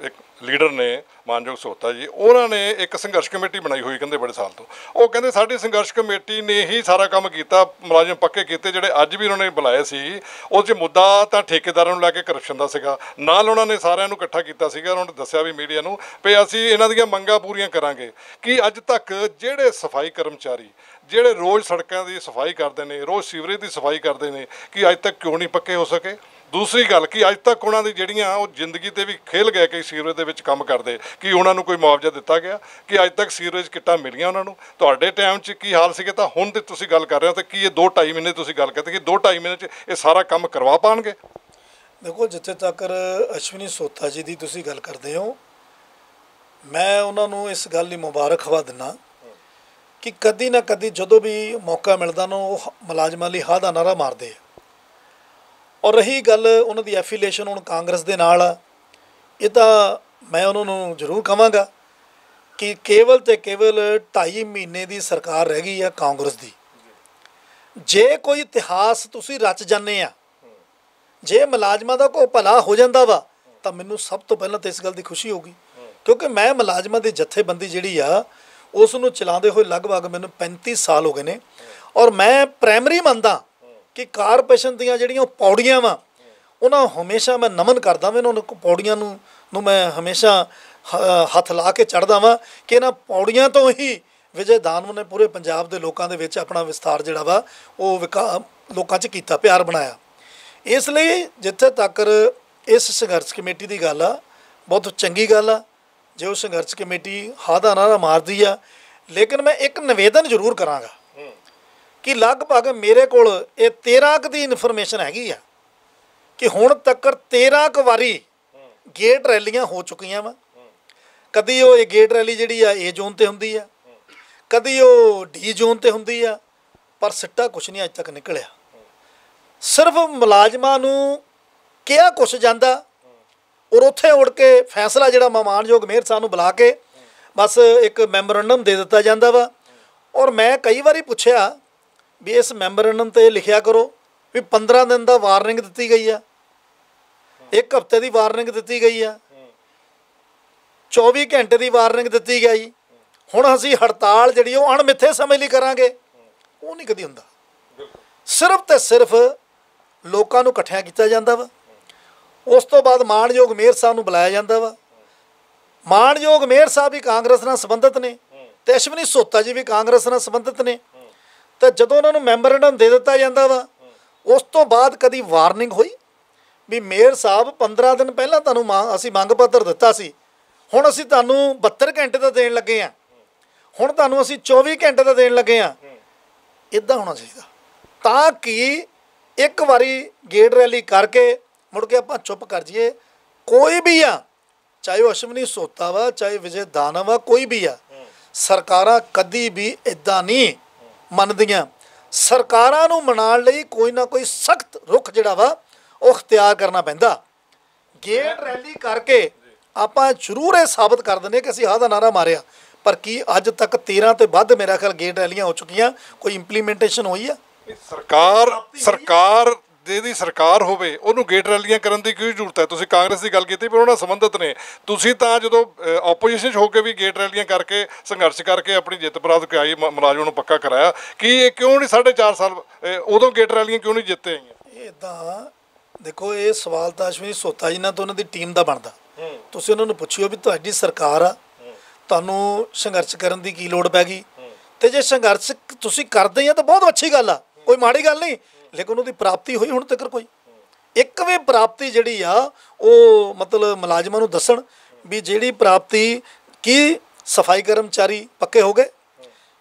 ਇੱਕ ਲੀਡਰ ਨੇ ਮਾਨਯੋਗ ਸੋਤਾ ਜੀ, ਉਹਨਾਂ ਨੇ ਇੱਕ ਸੰਘਰਸ਼ ਕਮੇਟੀ ਬਣਾਈ ਹੋਈ ਕਹਿੰਦੇ ਬੜੇ ਸਾਲ ਤੋਂ। ਉਹ ਕਹਿੰਦੇ ਸਾਡੀ ਸੰਘਰਸ਼ ਕਮੇਟੀ ਨੇ ਹੀ ਸਾਰਾ ਕੰਮ ਕੀਤਾ, ਮੁਲਾਜ਼ਮ ਪੱਕੇ ਕੀਤੇ। ਜਿਹੜੇ ਅੱਜ ਵੀ ਉਹਨਾਂ ਨੇ ਬੁਲਾਏ ਸੀ ਉਹ 'ਚ ਮੁੱਦਾ ਤਾਂ ਠੇਕੇਦਾਰਾਂ ਨੂੰ ਲੈ ਕੇ ਕਰਪਸ਼ਨ ਦਾ ਸੀਗਾ। ਨਾਲ ਉਹਨਾਂ ਨੇ ਸਾਰਿਆਂ ਨੂੰ ਇਕੱਠਾ ਕੀਤਾ ਸੀਗਾ। ਉਹਨਾਂ ਨੇ ਦੱਸਿਆ ਵੀ ਮੀਡੀਆ ਨੂੰ ਵੀ ਅਸੀਂ ਇਹਨਾਂ ਦੀਆਂ ਮੰਗਾਂ ਪੂਰੀਆਂ ਕਰਾਂਗੇ। ਕਿ ਅੱਜ ਤੱਕ ਜਿਹੜੇ ਸਫਾਈ ਕਰਮਚਾਰੀ ਜਿਹੜੇ ਰੋਜ਼ ਸੜਕਾਂ ਦੀ ਸਫਾਈ ਕਰਦੇ ਨੇ, ਰੋਜ਼ ਸੀਵਰੇਜ ਦੀ ਸਫਾਈ ਕਰਦੇ ਨੇ, ਕਿ ਅੱਜ ਤੱਕ ਕਿਉਂ ਨਹੀਂ ਪੱਕੇ ਹੋ ਸਕੇ? ਦੂਸਰੀ ਗੱਲ ਕਿ ਅੱਜ ਤੱਕ ਉਹਨਾਂ ਦੀ ਜਿਹੜੀਆਂ ਉਹ ਜ਼ਿੰਦਗੀ 'ਤੇ ਵੀ ਖੇਲ ਗਏ ਕਿ ਸੀਵਰੇਜ ਦੇ ਵਿੱਚ ਕੰਮ ਕਰਦੇ, ਕਿ ਉਹਨਾਂ ਨੂੰ ਕੋਈ ਮੁਆਵਜ਼ਾ ਦਿੱਤਾ ਗਿਆ? ਕਿ ਅੱਜ ਤੱਕ ਸੀਵਰੇਜ ਕਿੱਟਾਂ ਮਿਲੀਆਂ ਉਹਨਾਂ ਨੂੰ? ਤੁਹਾਡੇ ਟਾਈਮ 'ਚ ਕੀ ਹਾਲ ਸੀਗੇ ਤਾਂ ਹੁਣ ਤੇ ਤੁਸੀਂ ਗੱਲ ਕਰ ਰਹੇ ਹੋ, ਤੇ ਕੀ ਇਹ 2-2.5 ਮਹੀਨੇ ਤੁਸੀਂ ਗੱਲ ਕਰਦੇ ਕਿ 2-2.5 ਮਹੀਨੇ 'ਚ ਇਹ ਸਾਰਾ ਕੰਮ ਕਰਵਾ ਪਾਉਣਗੇ? ਦੇਖੋ, ਜਿੱਥੇ ਤੱਕ ਅਸ਼ਵਨੀ ਸੋਤਾ ਜੀ ਦੀ ਤੁਸੀਂ ਗੱਲ ਕਰਦੇ ਹੋ, ਮੈਂ ਉਹਨਾਂ ਨੂੰ ਇਸ ਗੱਲ ਲਈ ਮੁਬਾਰਕਬਾਦ ਦਿੰਦਾ ਕਿ ਕਦੀ ਨਾ ਕਦੀ ਜਦੋਂ ਵੀ ਮੌਕਾ ਮਿਲਦਾ ਨਾ ਉਹ ਮੁਲਾਜ਼ਮਾਂ ਲਈ ਹਾਂ ਦਾ ਨਾਅਰਾ ਮਾਰਦੇ ਆ। ਔਰ ਰਹੀ ਗੱਲ ਉਹਨਾਂ ਦੀ ਐਫੀਲੀਏਸ਼ਨ ਹੁਣ ਕਾਂਗਰਸ ਦੇ ਨਾਲ ਆ, ਇਹ ਤਾਂ ਮੈਂ ਉਹਨਾਂ ਨੂੰ ਜ਼ਰੂਰ ਕਹਾਂਗਾ ਕਿ ਕੇਵਲ ਤੇ ਕੇਵਲ 2.5 ਮਹੀਨੇ ਦੀ ਸਰਕਾਰ ਰਹਿ ਗਈ ਆ ਕਾਂਗਰਸ ਦੀ। ਜੇ ਕੋਈ ਇਤਿਹਾਸ ਤੁਸੀਂ ਰਚ ਜਾਂਦੇ ਆ, ਜੇ ਮੁਲਾਜ਼ਮਾਂ ਦਾ ਕੋਈ ਭਲਾ ਹੋ ਜਾਂਦਾ ਵਾ, ਤਾਂ ਮੈਨੂੰ ਸਭ ਤੋਂ ਪਹਿਲਾਂ ਤਾਂ ਇਸ ਗੱਲ ਦੀ ਖੁਸ਼ੀ ਹੋਊਗੀ, ਕਿਉਂਕਿ ਮੈਂ ਮੁਲਾਜ਼ਮਾਂ ਦੀ ਜਥੇਬੰਦੀ ਜਿਹੜੀ ਆ ਉਸ ਨੂੰ ਚਲਾਉਂਦੇ ਹੋਏ ਲਗਭਗ ਮੈਨੂੰ 35 ਸਾਲ ਹੋ ਗਏ ਨੇ। ਔਰ ਮੈਂ ਪ੍ਰਾਇਮਰੀ ਮੰਨਦਾ ਕਿ ਕਾਰਪੋਰੇਸ਼ਨ ਦੀਆਂ ਜਿਹੜੀਆਂ ਪੌੜੀਆਂ ਵਾ ਉਹਨਾਂ ਹਮੇਸ਼ਾ ਮੈਂ ਨਮਨ ਕਰਦਾ ਵਾਂ। ਉਹਨਾਂ ਨੂੰ ਪੌੜੀਆਂ ਨੂੰ ਮੈਂ ਹਮੇਸ਼ਾ ਹੱਥ ਲਾ ਕੇ ਚੜ੍ਹਦਾ ਵਾਂ ਕਿ ਇਹਨਾਂ ਪੌੜੀਆਂ ਤੋਂ ਹੀ ਵਿਜੇ ਦਾਨਵ ਨੇ ਪੂਰੇ ਪੰਜਾਬ ਦੇ ਲੋਕਾਂ ਦੇ ਵਿੱਚ ਆਪਣਾ ਵਿਸਥਾਰ ਜਿਹੜਾ ਵਾ ਉਹ ਲੋਕਾਂ 'ਚ ਕੀਤਾ, ਪਿਆਰ ਬਣਾਇਆ। ਇਸ ਲਈ ਜਿੱਥੇ ਤੱਕ ਇਸ ਸੰਘਰਸ਼ ਕਮੇਟੀ ਦੀ ਗੱਲ ਆ, ਬਹੁਤ ਚੰਗੀ ਗੱਲ ਆ ਜੇ ਉਹ ਸੰਘਰਸ਼ ਕਮੇਟੀ ਹਾਂ ਦਾ ਨਾਅਰਾ ਮਾਰਦੀ ਆ। ਲੇਕਿਨ ਮੈਂ ਇੱਕ ਨਿਵੇਦਨ ਜ਼ਰੂਰ ਕਰਾਂਗਾ ਕਿ ਲਗਭਗ ਮੇਰੇ ਕੋਲ ਇਹ 13 ਕੁ ਦੀ ਇਨਫੋਰਮੇਸ਼ਨ ਹੈਗੀ ਆ ਕਿ ਹੁਣ ਤੱਕ 13 ਕੁ ਵਾਰੀ ਗੇਟ ਰੈਲੀਆਂ ਹੋ ਚੁੱਕੀਆਂ ਵਾ। ਕਦੀ ਉਹ ਇਹ ਗੇਟ ਰੈਲੀ ਜਿਹੜੀ ਆ ਏ ਜ਼ੋਨ 'ਤੇ ਹੁੰਦੀ ਆ, ਕਦੀ ਉਹ ਡੀ ਜ਼ੋਨ 'ਤੇ ਹੁੰਦੀ ਆ, ਪਰ ਸਿੱਟਾ ਕੁਛ ਨਹੀਂ ਅੱਜ ਤੱਕ ਨਿਕਲਿਆ। ਸਿਰਫ ਮੁਲਾਜ਼ਮਾਂ ਨੂੰ ਕਿਹਾ ਕੁਛ ਜਾਂਦਾ ਔਰ ਉੱਥੇ ਉੜ ਕੇ ਫੈਸਲਾ ਜਿਹੜਾ ਮਾਨਯੋਗ ਮੇਅਰ ਸਾਹਿਬ ਨੂੰ ਬੁਲਾ ਕੇ ਬਸ ਇੱਕ ਮੈਮੋਰੰਡਮ ਦੇ ਦਿੱਤਾ ਜਾਂਦਾ ਵਾ। ਔਰ ਮੈਂ ਕਈ ਵਾਰੀ ਪੁੱਛਿਆ ਵੀ ਇਸ ਮੈਮੋਰੰਡਮ 'ਤੇ ਲਿਖਿਆ ਕਰੋ ਵੀ 15 ਦਿਨ ਦਾ ਵਾਰਨਿੰਗ ਦਿੱਤੀ ਗਈ ਆ, 1 ਹਫ਼ਤੇ ਦੀ ਵਾਰਨਿੰਗ ਦਿੱਤੀ ਗਈ ਆ, 24 ਘੰਟੇ ਦੀ ਵਾਰਨਿੰਗ ਦਿੱਤੀ ਗਈ। ਹੁਣ ਅਸੀਂ ਹੜਤਾਲ ਜਿਹੜੀ ਉਹ ਅਣਮਿੱਥੇ ਸਮੇਂ ਲਈ ਕਰਾਂਗੇ, ਉਹ ਨਹੀਂ ਕਦੀ ਹੁੰਦਾ। ਸਿਰਫ ਤੇ ਸਿਰਫ ਲੋਕਾਂ ਨੂੰ ਇਕੱਠਿਆਂ ਕੀਤਾ ਜਾਂਦਾ ਵਾ। ਉਸ ਤੋਂ ਬਾਅਦ ਮਾਣਯੋਗ ਮੇਅਰ ਸਾਹਿਬ ਨੂੰ ਬੁਲਾਇਆ ਜਾਂਦਾ ਵਾ। ਮਾਣਯੋਗ ਮੇਅਰ ਸਾਹਿਬ ਵੀ ਕਾਂਗਰਸ ਨਾਲ ਸੰਬੰਧਿਤ ਨੇ ਤੇ ਅਸ਼ਵਨੀ ਸੋਤਾ ਜੀ ਵੀ ਕਾਂਗਰਸ ਨਾਲ ਸੰਬੰਧਿਤ ਨੇ। ਤੇ ਜਦੋਂ ਉਹਨਾਂ ਨੂੰ ਮੈਮੋਰੰਡਮ ਦੇ ਦਿੱਤਾ ਜਾਂਦਾ ਵਾ, ਉਸ ਤੋਂ ਬਾਅਦ ਕਦੀ ਵਾਰਨਿੰਗ ਹੋਈ ਵੀ ਮੇਅਰ ਸਾਹਿਬ 15 ਦਿਨ ਪਹਿਲਾਂ ਤੁਹਾਨੂੰ ਅਸੀਂ ਮੰਗ ਪੱਤਰ ਦਿੱਤਾ ਸੀ, ਹੁਣ ਅਸੀਂ ਤੁਹਾਨੂੰ 72 ਘੰਟੇ ਦਾ ਦੇਣ ਲੱਗੇ ਹਾਂ, ਹੁਣ ਤੁਹਾਨੂੰ ਅਸੀਂ 24 ਘੰਟੇ ਦਾ ਦੇਣ ਲੱਗੇ ਹਾਂ। ਇੱਦਾਂ ਹੋਣਾ ਚਾਹੀਦਾ। ਤਾਂ ਕਿ ਇੱਕ ਵਾਰੀ ਗੇਟ ਰੈਲੀ ਕਰਕੇ ਮੁੜ ਕੇ ਆਪਾਂ ਚੁੱਪ ਕਰ ਜਾਈਏ। ਕੋਈ ਵੀ ਆ, ਚਾਹੇ ਉਹ ਅਸ਼ਵਨੀ ਸੋਤਾ ਵਾ, ਚਾਹੇ ਵਿਜੇ ਦਾਨਵ ਆ, ਕੋਈ ਵੀ ਆ, ਸਰਕਾਰਾਂ ਕਦੀ ਵੀ ਇੱਦਾਂ ਨਹੀਂ ਮੰਨਦੀਆਂ। ਸਰਕਾਰਾਂ ਨੂੰ ਮਨਾਉਣ ਲਈ ਕੋਈ ਨਾ ਕੋਈ ਸਖਤ ਰੁਖ ਜਿਹੜਾ ਵਾ ਉਹ ਅਖਤਿਆਰ ਕਰਨਾ ਪੈਂਦਾ। ਗੇਟ ਰੈਲੀ ਕਰਕੇ ਆਪਾਂ ਜ਼ਰੂਰ ਇਹ ਸਾਬਤ ਕਰ ਦਿੰਦੇ ਕਿ ਅਸੀਂ ਆਹ ਦਾ ਨਾਰਾ ਮਾਰਿਆ, ਪਰ ਕੀ ਅੱਜ ਤੱਕ 13 ਤੇ ਵੱਧ ਮੇਰਾ ਖਿਆਲ ਗੇਟ ਰੈਲੀਆਂ ਹੋ ਚੁੱਕੀਆਂ, ਕੋਈ ਇੰਪਲੀਮੈਂਟੇਸ਼ਨ ਹੋਈ ਆ? ਸਰਕਾਰ ਜਿਹਦੀ ਸਰਕਾਰ ਹੋਵੇ ਉਹਨੂੰ ਗੇਟ ਰੈਲੀਆਂ ਕਰਨ ਦੀ ਕੀ ਜ਼ਰੂਰਤ ਹੈ? ਤੁਸੀਂ ਕਾਂਗਰਸ ਦੀ ਗੱਲ ਕੀਤੀ, ਪਰ ਉਹਨਾਂ ਨਾਲ ਸੰਬੰਧਿਤ ਨੇ। ਤੁਸੀਂ ਤਾਂ ਜਦੋਂ ਆਪੋਜੀਸ਼ਨ 'ਚ ਹੋ ਕੇ ਵੀ ਗੇਟ ਰੈਲੀਆਂ ਕਰਕੇ ਸੰਘਰਸ਼ ਕਰਕੇ ਆਪਣੀ ਜਿੱਤ ਪ੍ਰਾਪਤ ਕਰਾਈ, ਮੁਲਾਜ਼ਮਾਂ ਨੂੰ ਪੱਕਾ ਕਰਾਇਆ, ਕੀ ਇਹ ਕਿਉਂ ਨਹੀਂ 4.5 ਸਾਲ ਉਦੋਂ ਗੇਟ ਰੈਲੀਆਂ ਕਿਉਂ ਨਹੀਂ ਜਿੱਤੇ ਆਈਆਂ? ਇਹ ਇੱਦਾਂ ਦੇਖੋ, ਇਹ ਸਵਾਲ ਤਾਂ ਅਸ਼ਵਨੀ ਸੋਤਾ ਜੀ ਨਾਲ ਤਾਂ ਉਹਨਾਂ ਦੀ ਟੀਮ ਦਾ ਬਣਦਾ। ਤੁਸੀਂ ਉਹਨਾਂ ਨੂੰ ਪੁੱਛਿਓ ਵੀ ਤੁਹਾਡੀ ਸਰਕਾਰ ਆ, ਤੁਹਾਨੂੰ ਸੰਘਰਸ਼ ਕਰਨ ਦੀ ਕੀ ਲੋੜ ਪੈ ਗਈ? ਤੇ ਜੇ ਸੰਘਰਸ਼ ਤੁਸੀਂ ਕਰਦੇ ਆ ਤਾਂ ਬਹੁਤ ਅੱਛੀ ਗੱਲ ਆ, ਕੋਈ ਮਾੜੀ ਗੱਲ ਨਹੀਂ, ਲੇਕਿਨ ਉਹਦੀ ਪ੍ਰਾਪਤੀ ਹੋਈ ਹੁਣ ਤੱਕ ਕੋਈ ਇੱਕ ਵੀ ਪ੍ਰਾਪਤੀ ਜਿਹੜੀ ਆ ਉਹ ਮਤਲਬ ਮੁਲਾਜ਼ਮਾਂ ਨੂੰ ਦੱਸਣ ਵੀ ਜਿਹੜੀ ਪ੍ਰਾਪਤੀ, ਕੀ ਸਫਾਈ ਕਰਮਚਾਰੀ ਪੱਕੇ ਹੋ ਗਏ,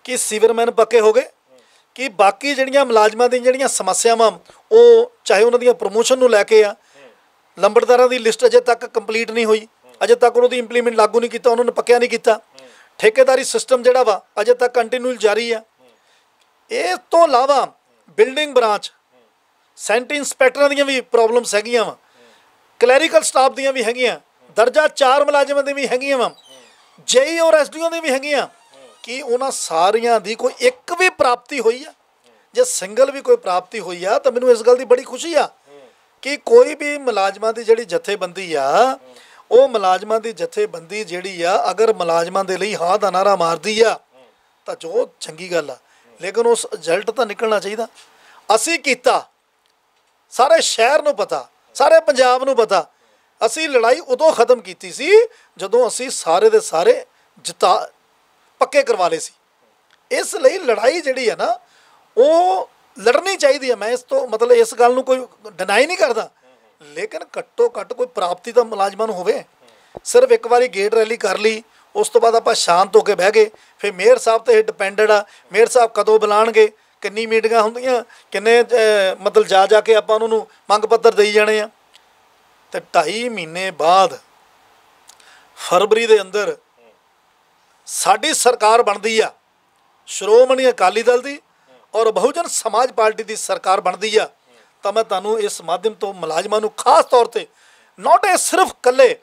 ਕੀ ਸੀਵਰਮੈਨ ਪੱਕੇ ਹੋ ਗਏ, ਕਿ ਬਾਕੀ ਜਿਹੜੀਆਂ ਮੁਲਾਜ਼ਮਾਂ ਦੀਆਂ ਜਿਹੜੀਆਂ ਸਮੱਸਿਆਵਾਂ ਉਹ ਚਾਹੇ ਉਹਨਾਂ ਦੀਆਂ ਪ੍ਰਮੋਸ਼ਨ ਨੂੰ ਲੈ ਕੇ ਆ, ਲੰਬੜਦਾਰਾਂ ਦੀ ਲਿਸਟ ਅਜੇ ਤੱਕ ਕੰਪਲੀਟ ਨਹੀਂ ਹੋਈ, ਅਜੇ ਤੱਕ ਉਹਦੀ ਇੰਪਲੀਮੈਂਟ ਲਾਗੂ ਨਹੀਂ ਕੀਤਾ, ਉਹਨਾਂ ਨੇ ਪੱਕਿਆ ਨਹੀਂ ਕੀਤਾ। ਠੇਕੇਦਾਰੀ ਸਿਸਟਮ ਜਿਹੜਾ ਵਾ ਅਜੇ ਤੱਕ ਕੰਟੀਨਿਊ ਜਾਰੀ ਆ। ਇਸ ਤੋਂ ਇਲਾਵਾ ਬਿਲਡਿੰਗ ਬ੍ਰਾਂਚ, ਸੈਂਟਰੀ ਇੰਸਪੈਕਟਰਾਂ ਦੀਆਂ ਵੀ ਪ੍ਰੋਬਲਮਸ ਹੈਗੀਆਂ ਵਾ, ਕਲੈਰੀਕਲ ਸਟਾਫ ਦੀਆਂ ਵੀ ਹੈਗੀਆਂ, ਦਰਜਾ 4 ਮੁਲਾਜ਼ਮਾਂ ਦੀਆਂ ਵੀ ਹੈਗੀਆਂ ਵਾ, ਜੇਈ ਔਰ ਐਸਡੀਓ ਦੀਆਂ ਵੀ ਹੈਗੀਆਂ। ਕਿ ਉਹਨਾਂ ਸਾਰੀਆਂ ਦੀ ਕੋਈ ਇੱਕ ਵੀ ਪ੍ਰਾਪਤੀ ਹੋਈ ਆ? ਜੇ ਸਿੰਗਲ ਵੀ ਕੋਈ ਪ੍ਰਾਪਤੀ ਹੋਈ ਆ ਤਾਂ ਮੈਨੂੰ ਇਸ ਗੱਲ ਦੀ ਬੜੀ ਖੁਸ਼ੀ ਆ ਕਿ ਕੋਈ ਵੀ ਮੁਲਾਜ਼ਮਾਂ ਦੀ ਜਿਹੜੀ ਜਥੇਬੰਦੀ ਆ, ਉਹ ਮੁਲਾਜ਼ਮਾਂ ਦੀ ਜਥੇਬੰਦੀ ਜਿਹੜੀ ਆ ਅਗਰ ਮੁਲਾਜ਼ਮਾਂ ਦੇ ਲਈ ਹਾਂ ਦਾ ਨਾਰਾ ਮਾਰਦੀ ਆ ਤਾਂ ਜੋ ਚੰਗੀ ਗੱਲ ਆ, ਲੇਕਿਨ ਉਸ ਰਿਜ਼ਲਟ ਤਾਂ ਨਿਕਲਣਾ ਚਾਹੀਦਾ। ਅਸੀਂ ਕੀਤਾ, ਸਾਰੇ ਸ਼ਹਿਰ ਨੂੰ ਪਤਾ, ਸਾਰੇ ਪੰਜਾਬ ਨੂੰ ਪਤਾ, ਅਸੀਂ ਲੜਾਈ ਉਦੋਂ ਖ਼ਤਮ ਕੀਤੀ ਸੀ ਜਦੋਂ ਅਸੀਂ ਸਾਰੇ ਦੇ ਸਾਰੇ ਪੱਕੇ ਕਰਵਾ ਲਏ ਸੀ। ਇਸ ਲਈ ਲੜਾਈ ਜਿਹੜੀ ਹੈ ਨਾ ਉਹ ਲੜਨੀ ਚਾਹੀਦੀ ਹੈ। ਮੈਂ ਇਸ ਤੋਂ ਮਤਲਬ ਇਸ ਗੱਲ ਨੂੰ ਕੋਈ ਡਿਨਾਈ ਨਹੀਂ ਕਰਦਾ, ਲੇਕਿਨ ਘੱਟੋ ਘੱਟ ਕੋਈ ਪ੍ਰਾਪਤੀ ਤਾਂ ਮੁਲਾਜ਼ਮਾਂ ਨੂੰ ਹੋਵੇ। ਸਿਰਫ ਇੱਕ ਵਾਰੀ ਗੇਟ ਰੈਲੀ ਕਰ ਲਈ, ਉਸ ਤੋਂ ਬਾਅਦ ਆਪਾਂ ਸ਼ਾਂਤ ਹੋ ਕੇ ਬਹਿ ਗਏ, ਫਿਰ ਮੇਅਰ ਸਾਹਿਬ 'ਤੇ ਇਹ ਡਿਪੈਂਡਡ ਆ, ਮੇਅਰ ਸਾਹਿਬ ਕਦੋਂ ਬੁਲਾਉਣਗੇ, ਕਿੰਨੀ ਮੀਟਿੰਗਾਂ ਹੁੰਦੀਆਂ, ਕਿੰਨੇ ਮਤਲਬ ਜਾ ਕੇ ਆਪਾਂ ਉਹਨਾਂ ਨੂੰ ਮੰਗ ਪੱਤਰ ਦੇਈ ਜਾਣੇ ਆ। ਅਤੇ 2.5 ਮਹੀਨੇ ਬਾਅਦ ਫਰਵਰੀ ਦੇ ਅੰਦਰ ਸਾਡੀ ਸਰਕਾਰ ਬਣਦੀ ਆ, ਸ਼੍ਰੋਮਣੀ ਅਕਾਲੀ ਦਲ ਦੀ ਔਰ ਬਹੁਜਨ ਸਮਾਜ ਪਾਰਟੀ ਦੀ ਸਰਕਾਰ ਬਣਦੀ ਆ। ਤਾਂ ਮੈਂ ਤੁਹਾਨੂੰ ਇਸ ਮਾਧਿਅਮ ਤੋਂ ਮੁਲਾਜ਼ਮਾਂ ਨੂੰ ਖਾਸ ਤੌਰ 'ਤੇ ਨੋਟ ਇਹ ਸਿਰਫ ਇਕੱਲੇ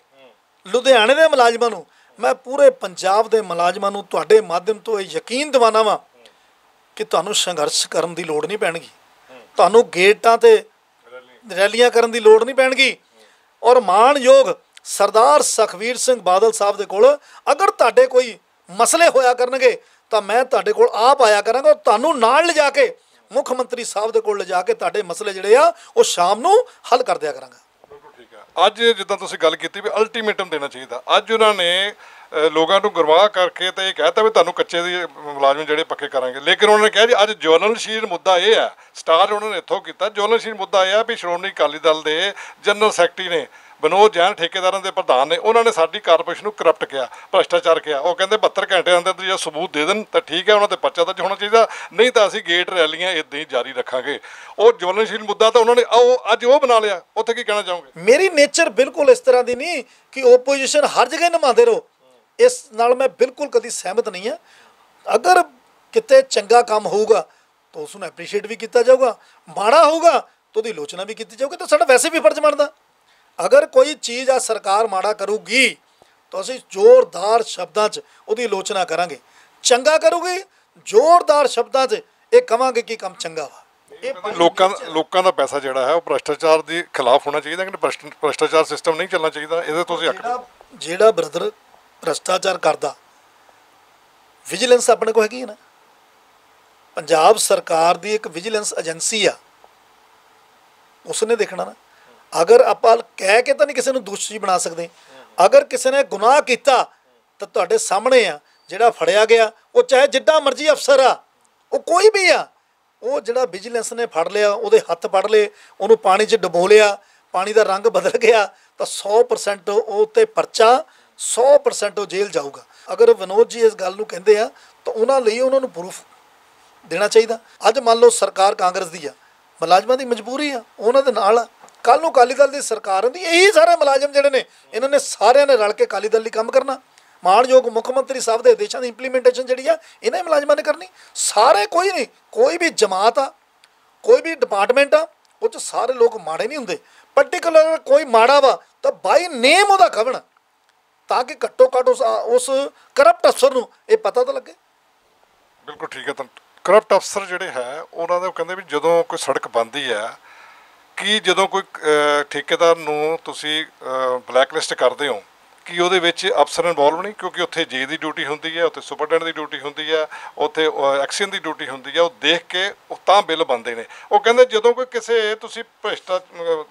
ਲੁਧਿਆਣੇ ਦੇ ਮੁਲਾਜ਼ਮਾਂ ਨੂੰ, ਮੈਂ ਪੂਰੇ ਪੰਜਾਬ ਦੇ ਮੁਲਾਜ਼ਮਾਂ ਨੂੰ ਤੁਹਾਡੇ ਮਾਧਿਅਮ ਤੋਂ ਇਹ ਯਕੀਨ ਦਿਵਾਉਣਾ ਵਾ ਕਿ ਤੁਹਾਨੂੰ ਸੰਘਰਸ਼ ਕਰਨ ਦੀ ਲੋੜ ਨਹੀਂ ਪੈਣਗੀ, ਤੁਹਾਨੂੰ ਗੇਟਾਂ 'ਤੇ ਰੈਲੀਆਂ ਕਰਨ ਦੀ ਲੋੜ ਨਹੀਂ ਪੈਣਗੀ। ਔਰ ਮਾਣਯੋਗ ਸਰਦਾਰ ਸੁਖਬੀਰ ਸਿੰਘ ਬਾਦਲ ਸਾਹਿਬ ਦੇ ਕੋਲ ਅਗਰ ਤੁਹਾਡੇ ਕੋਈ ਮਸਲੇ ਹੋਇਆ ਕਰਨਗੇ ਤਾਂ ਮੈਂ ਤੁਹਾਡੇ ਕੋਲ ਆਪ ਆਇਆ ਕਰਾਂਗਾ, ਤੁਹਾਨੂੰ ਨਾਲ ਲਿਜਾ ਕੇ ਮੁੱਖ ਮੰਤਰੀ ਸਾਹਿਬ ਦੇ ਕੋਲ ਲਿਜਾ ਕੇ ਤੁਹਾਡੇ ਮਸਲੇ ਜਿਹੜੇ ਆ ਉਹ ਸ਼ਾਮ ਨੂੰ ਹੱਲ ਕਰ ਦਿਆ ਕਰਾਂਗਾ। ਬਿਲਕੁਲ ਠੀਕ ਹੈ। ਅੱਜ ਜਿੱਦਾਂ ਤੁਸੀਂ ਗੱਲ ਕੀਤੀ ਵੀ ਅਲਟੀਮੇਟਮ ਦੇਣਾ ਚਾਹੀਦਾ, ਅੱਜ ਉਹਨਾਂ ਨੇ ਲੋਕਾਂ ਨੂੰ ਗੁਰਵਾਹ ਕਰਕੇ ਤੇ ਇਹ ਕਹਿਤਾ ਵੀ ਤੁਹਾਨੂੰ ਕੱਚੇ ਦੀ ਮੁਲਾਜ਼ਮ ਜਿਹੜੇ ਪੱਕੇ ਕਰਾਂਗੇ, ਲੇਕਿਨ ਉਹਨਾਂ ਨੇ ਕਿਹਾ ਜੀ ਅੱਜ ਜਵਰਨਸ਼ੀਲ ਮੁੱਦਾ ਇਹ ਹੈ, ਸਟਾਰ ਉਹਨਾਂ ਨੇ ਇੱਥੋਂ ਕੀਤਾ, ਜਵਰਨਸ਼ੀਲ ਮੁੱਦਾ ਇਹ ਆ ਵੀ ਸ਼੍ਰੋਮਣੀ ਅਕਾਲੀ ਦਲ ਦੇ ਜਨਰਲ ਸੈਕਟਰੀ ਨੇ ਵਿਨੋਦ ਜੈਨ, ਠੇਕੇਦਾਰਾਂ ਦੇ ਪ੍ਰਧਾਨ ਨੇ, ਉਹਨਾਂ ਨੇ ਸਾਡੀ ਕਾਰਪੋਰੇਸ਼ਨ ਨੂੰ ਕਰਪਟ ਕਿਹਾ, ਭ੍ਰਿਸ਼ਟਾਚਾਰ ਕਿਹਾ। ਉਹ ਕਹਿੰਦੇ 72 ਘੰਟੇ ਅੰਦਰ ਜੇ ਸਬੂਤ ਦੇ ਦੇਣ ਤਾਂ ਠੀਕ ਹੈ, ਉਹਨਾਂ 'ਤੇ ਪਰਚਾ ਦਰਜ ਹੋਣਾ ਚਾਹੀਦਾ, ਨਹੀਂ ਤਾਂ ਅਸੀਂ ਗੇਟ ਰੈਲੀਆਂ ਇੱਦਾਂ ਹੀ ਜਾਰੀ ਰੱਖਾਂਗੇ। ਉਹ ਜਵਰਨਸ਼ੀਲ ਮੁੱਦਾ ਤਾਂ ਉਹਨਾਂ ਨੇ ਅੱਜ ਉਹ ਬਣਾ ਲਿਆ, ਉੱਥੇ ਕੀ ਕਹਿਣਾ ਚਾਹੋਗੇ? ਮੇਰੀ ਨੇਚਰ ਬਿਲਕੁਲ ਇਸ ਤਰ੍ਹਾਂ ਦੀ ਨਹੀਂ ਕਿ ਓਪੋਜੀਸ਼ਨ ਹਰ ਜਗ੍ਹਾ ਨਿਭਾਉਂਦੇ ਰਹੋ, ਇਸ ਨਾਲ ਮੈਂ ਬਿਲਕੁਲ ਕਦੀ ਸਹਿਮਤ ਨਹੀਂ ਹਾਂ। ਅਗਰ ਕਿਤੇ ਚੰਗਾ ਕੰਮ ਹੋਊਗਾ ਤਾਂ ਉਸ ਨੂੰ ਐਪਰੀਸ਼ੀਏਟ ਵੀ ਕੀਤਾ ਜਾਊਗਾ, ਮਾੜਾ ਹੋਊਗਾ ਤਾਂ ਉਹਦੀ ਆਲੋਚਨਾ ਵੀ ਕੀਤੀ ਜਾਊਗੀ, ਤਾਂ ਸਾਡਾ ਵੈਸੇ ਵੀ ਫਰਜ਼ ਬਣਦਾ। ਅਗਰ ਕੋਈ ਚੀਜ਼ ਆ ਸਰਕਾਰ ਮਾੜਾ ਕਰੂਗੀ ਤਾਂ ਅਸੀਂ ਜ਼ੋਰਦਾਰ ਸ਼ਬਦਾਂ 'ਚ ਉਹਦੀ ਆਲੋਚਨਾ ਕਰਾਂਗੇ, ਚੰਗਾ ਕਰੂਗੀ ਜ਼ੋਰਦਾਰ ਸ਼ਬਦਾਂ 'ਚ ਇਹ ਕਹਾਂਗੇ ਕਿ ਕੰਮ ਚੰਗਾ ਵਾ। ਇਹ ਲੋਕਾਂ ਦਾ ਪੈਸਾ ਜਿਹੜਾ ਹੈ ਉਹ ਭ੍ਰਿਸ਼ਟਾਚਾਰ ਦੇ ਖਿਲਾਫ ਹੋਣਾ ਚਾਹੀਦਾ, ਕਿ ਭ੍ਰਿਸ਼ਟਾਚਾਰ ਸਿਸਟਮ ਨਹੀਂ ਚੱਲਣਾ ਚਾਹੀਦਾ, ਇਹਦੇ ਤੁਸੀਂ ਜਿਹੜਾ ਬ੍ਰਦਰ ਭ੍ਰਿਸ਼ਟਾਚਾਰ ਕਰਦਾ, ਵਿਜੀਲੈਂਸ ਆਪਣੇ ਕੋਲ ਹੈਗੀ ਹੈ ਨਾ, ਪੰਜਾਬ ਸਰਕਾਰ ਦੀ ਇੱਕ ਵਿਜੀਲੈਂਸ ਏਜੰਸੀ ਆ, ਉਸਨੇ ਦੇਖਣਾ ਨਾ। ਅਗਰ ਆਪਾਂ ਕਹਿ ਕੇ ਤਾਂ ਨਹੀਂ ਕਿਸੇ ਨੂੰ ਦੋਸ਼ੀ ਬਣਾ ਸਕਦੇ, ਅਗਰ ਕਿਸੇ ਨੇ ਗੁਨਾਹ ਕੀਤਾ ਤਾਂ ਤੁਹਾਡੇ ਸਾਹਮਣੇ ਆ, ਜਿਹੜਾ ਫੜਿਆ ਗਿਆ ਉਹ ਚਾਹੇ ਜਿੱਡਾ ਮਰਜ਼ੀ ਅਫਸਰ ਆ, ਉਹ ਕੋਈ ਵੀ ਆ, ਉਹ ਜਿਹੜਾ ਵਿਜੀਲੈਂਸ ਨੇ ਫੜ ਲਿਆ, ਉਹਦੇ ਹੱਥ ਫੜ ਲਏ, ਉਹਨੂੰ ਪਾਣੀ 'ਚ ਡੁਬੋ ਲਿਆ, ਪਾਣੀ ਦਾ ਰੰਗ ਬਦਲ ਗਿਆ ਤਾਂ 100% ਉਹ 'ਤੇ ਪਰਚਾ, 100% ਉਹ ਜੇਲ੍ਹ ਜਾਊਗਾ। ਅਗਰ ਵਿਨੋਦ ਜੀ ਇਸ ਗੱਲ ਨੂੰ ਕਹਿੰਦੇ ਆ ਤਾਂ ਉਹਨਾਂ ਲਈ ਉਹਨਾਂ ਨੂੰ ਪ੍ਰੂਫ ਦੇਣਾ ਚਾਹੀਦਾ। ਅੱਜ ਮੰਨ ਲਓ ਸਰਕਾਰ ਕਾਂਗਰਸ ਦੀ ਆ, ਮੁਲਾਜ਼ਮਾਂ ਦੀ ਮਜਬੂਰੀ ਆ, ਉਹਨਾਂ ਦੇ ਨਾਲ ਕੱਲ੍ਹ ਨੂੰ ਅਕਾਲੀ ਦਲ ਦੀ ਸਰਕਾਰ ਹੁੰਦੀ, ਇਹੀ ਸਾਰੇ ਮੁਲਾਜ਼ਮ ਜਿਹੜੇ ਨੇ ਇਹਨਾਂ ਨੇ ਸਾਰਿਆਂ ਨੇ ਰਲ ਕੇ ਅਕਾਲੀ ਦਲ ਲਈ ਕੰਮ ਕਰਨਾ। ਮਾਣਯੋਗ ਮੁੱਖ ਮੰਤਰੀ ਸਾਹਿਬ ਦੇ ਆਦੇਸ਼ਾਂ ਦੀ ਇੰਪਲੀਮੈਂਟੇਸ਼ਨ ਜਿਹੜੀ ਆ ਇਹਨਾਂ ਮੁਲਾਜ਼ਮਾਂ ਨੇ ਕਰਨੀ। ਸਾਰੇ ਕੋਈ ਨਹੀਂ, ਕੋਈ ਵੀ ਜਮਾਤ ਆ, ਕੋਈ ਵੀ ਡਿਪਾਰਟਮੈਂਟ ਆ, ਉਹ 'ਚ ਸਾਰੇ ਲੋਕ ਮਾੜੇ ਨਹੀਂ ਹੁੰਦੇ। ਪਰਟੀਕੁਲਰ ਕੋਈ ਮਾੜਾ ਵਾ ਤਾਂ ਬਾਈ ਨੇਮ ਉਹਦਾ ਖਵਣ, ਤਾਂ ਕਿ ਘੱਟੋ ਘੱਟ ਉਸ ਕਰਪਟ ਅਫਸਰ ਨੂੰ ਇਹ ਪਤਾ ਤਾਂ ਲੱਗੇ। ਬਿਲਕੁਲ ਠੀਕ ਹੈ। ਤਾਂ ਕਰਪਟ ਅਫਸਰ ਜਿਹੜੇ ਹੈ ਉਹਨਾਂ ਦੇ ਕਹਿੰਦੇ ਵੀ ਜਦੋਂ ਕੋਈ ਸੜਕ ਬਣਦੀ ਹੈ ਕਿ ਜਦੋਂ ਕੋਈ ਠੇਕੇਦਾਰ ਨੂੰ ਤੁਸੀਂ ਬਲੈਕ ਲਿਸਟ ਕਰਦੇ ਹੋ ਕਿ ਉਹਦੇ ਵਿੱਚ ਅਫਸਰ ਇਨਵੋਲਵ ਨਹੀਂ, ਕਿਉਂਕਿ ਉੱਥੇ ਜੇ ਦੀ ਡਿਊਟੀ ਹੁੰਦੀ ਹੈ, ਉੱਥੇ ਸੁਪਰਡੈਂਟ ਦੀ ਡਿਊਟੀ ਹੁੰਦੀ ਹੈ, ਉੱਥੇ ਐਕਸ਼ਨ ਦੀ ਡਿਊਟੀ ਹੁੰਦੀ ਹੈ। ਉਹ ਦੇਖ ਕੇ ਉਹ ਤਾਂ ਬਿੱਲ ਬਣਦੇ ਨੇ। ਉਹ ਕਹਿੰਦੇ ਜਦੋਂ ਕੋਈ ਕਿਸੇ ਤੁਸੀਂ ਭ੍ਰਿਸ਼ਟਾ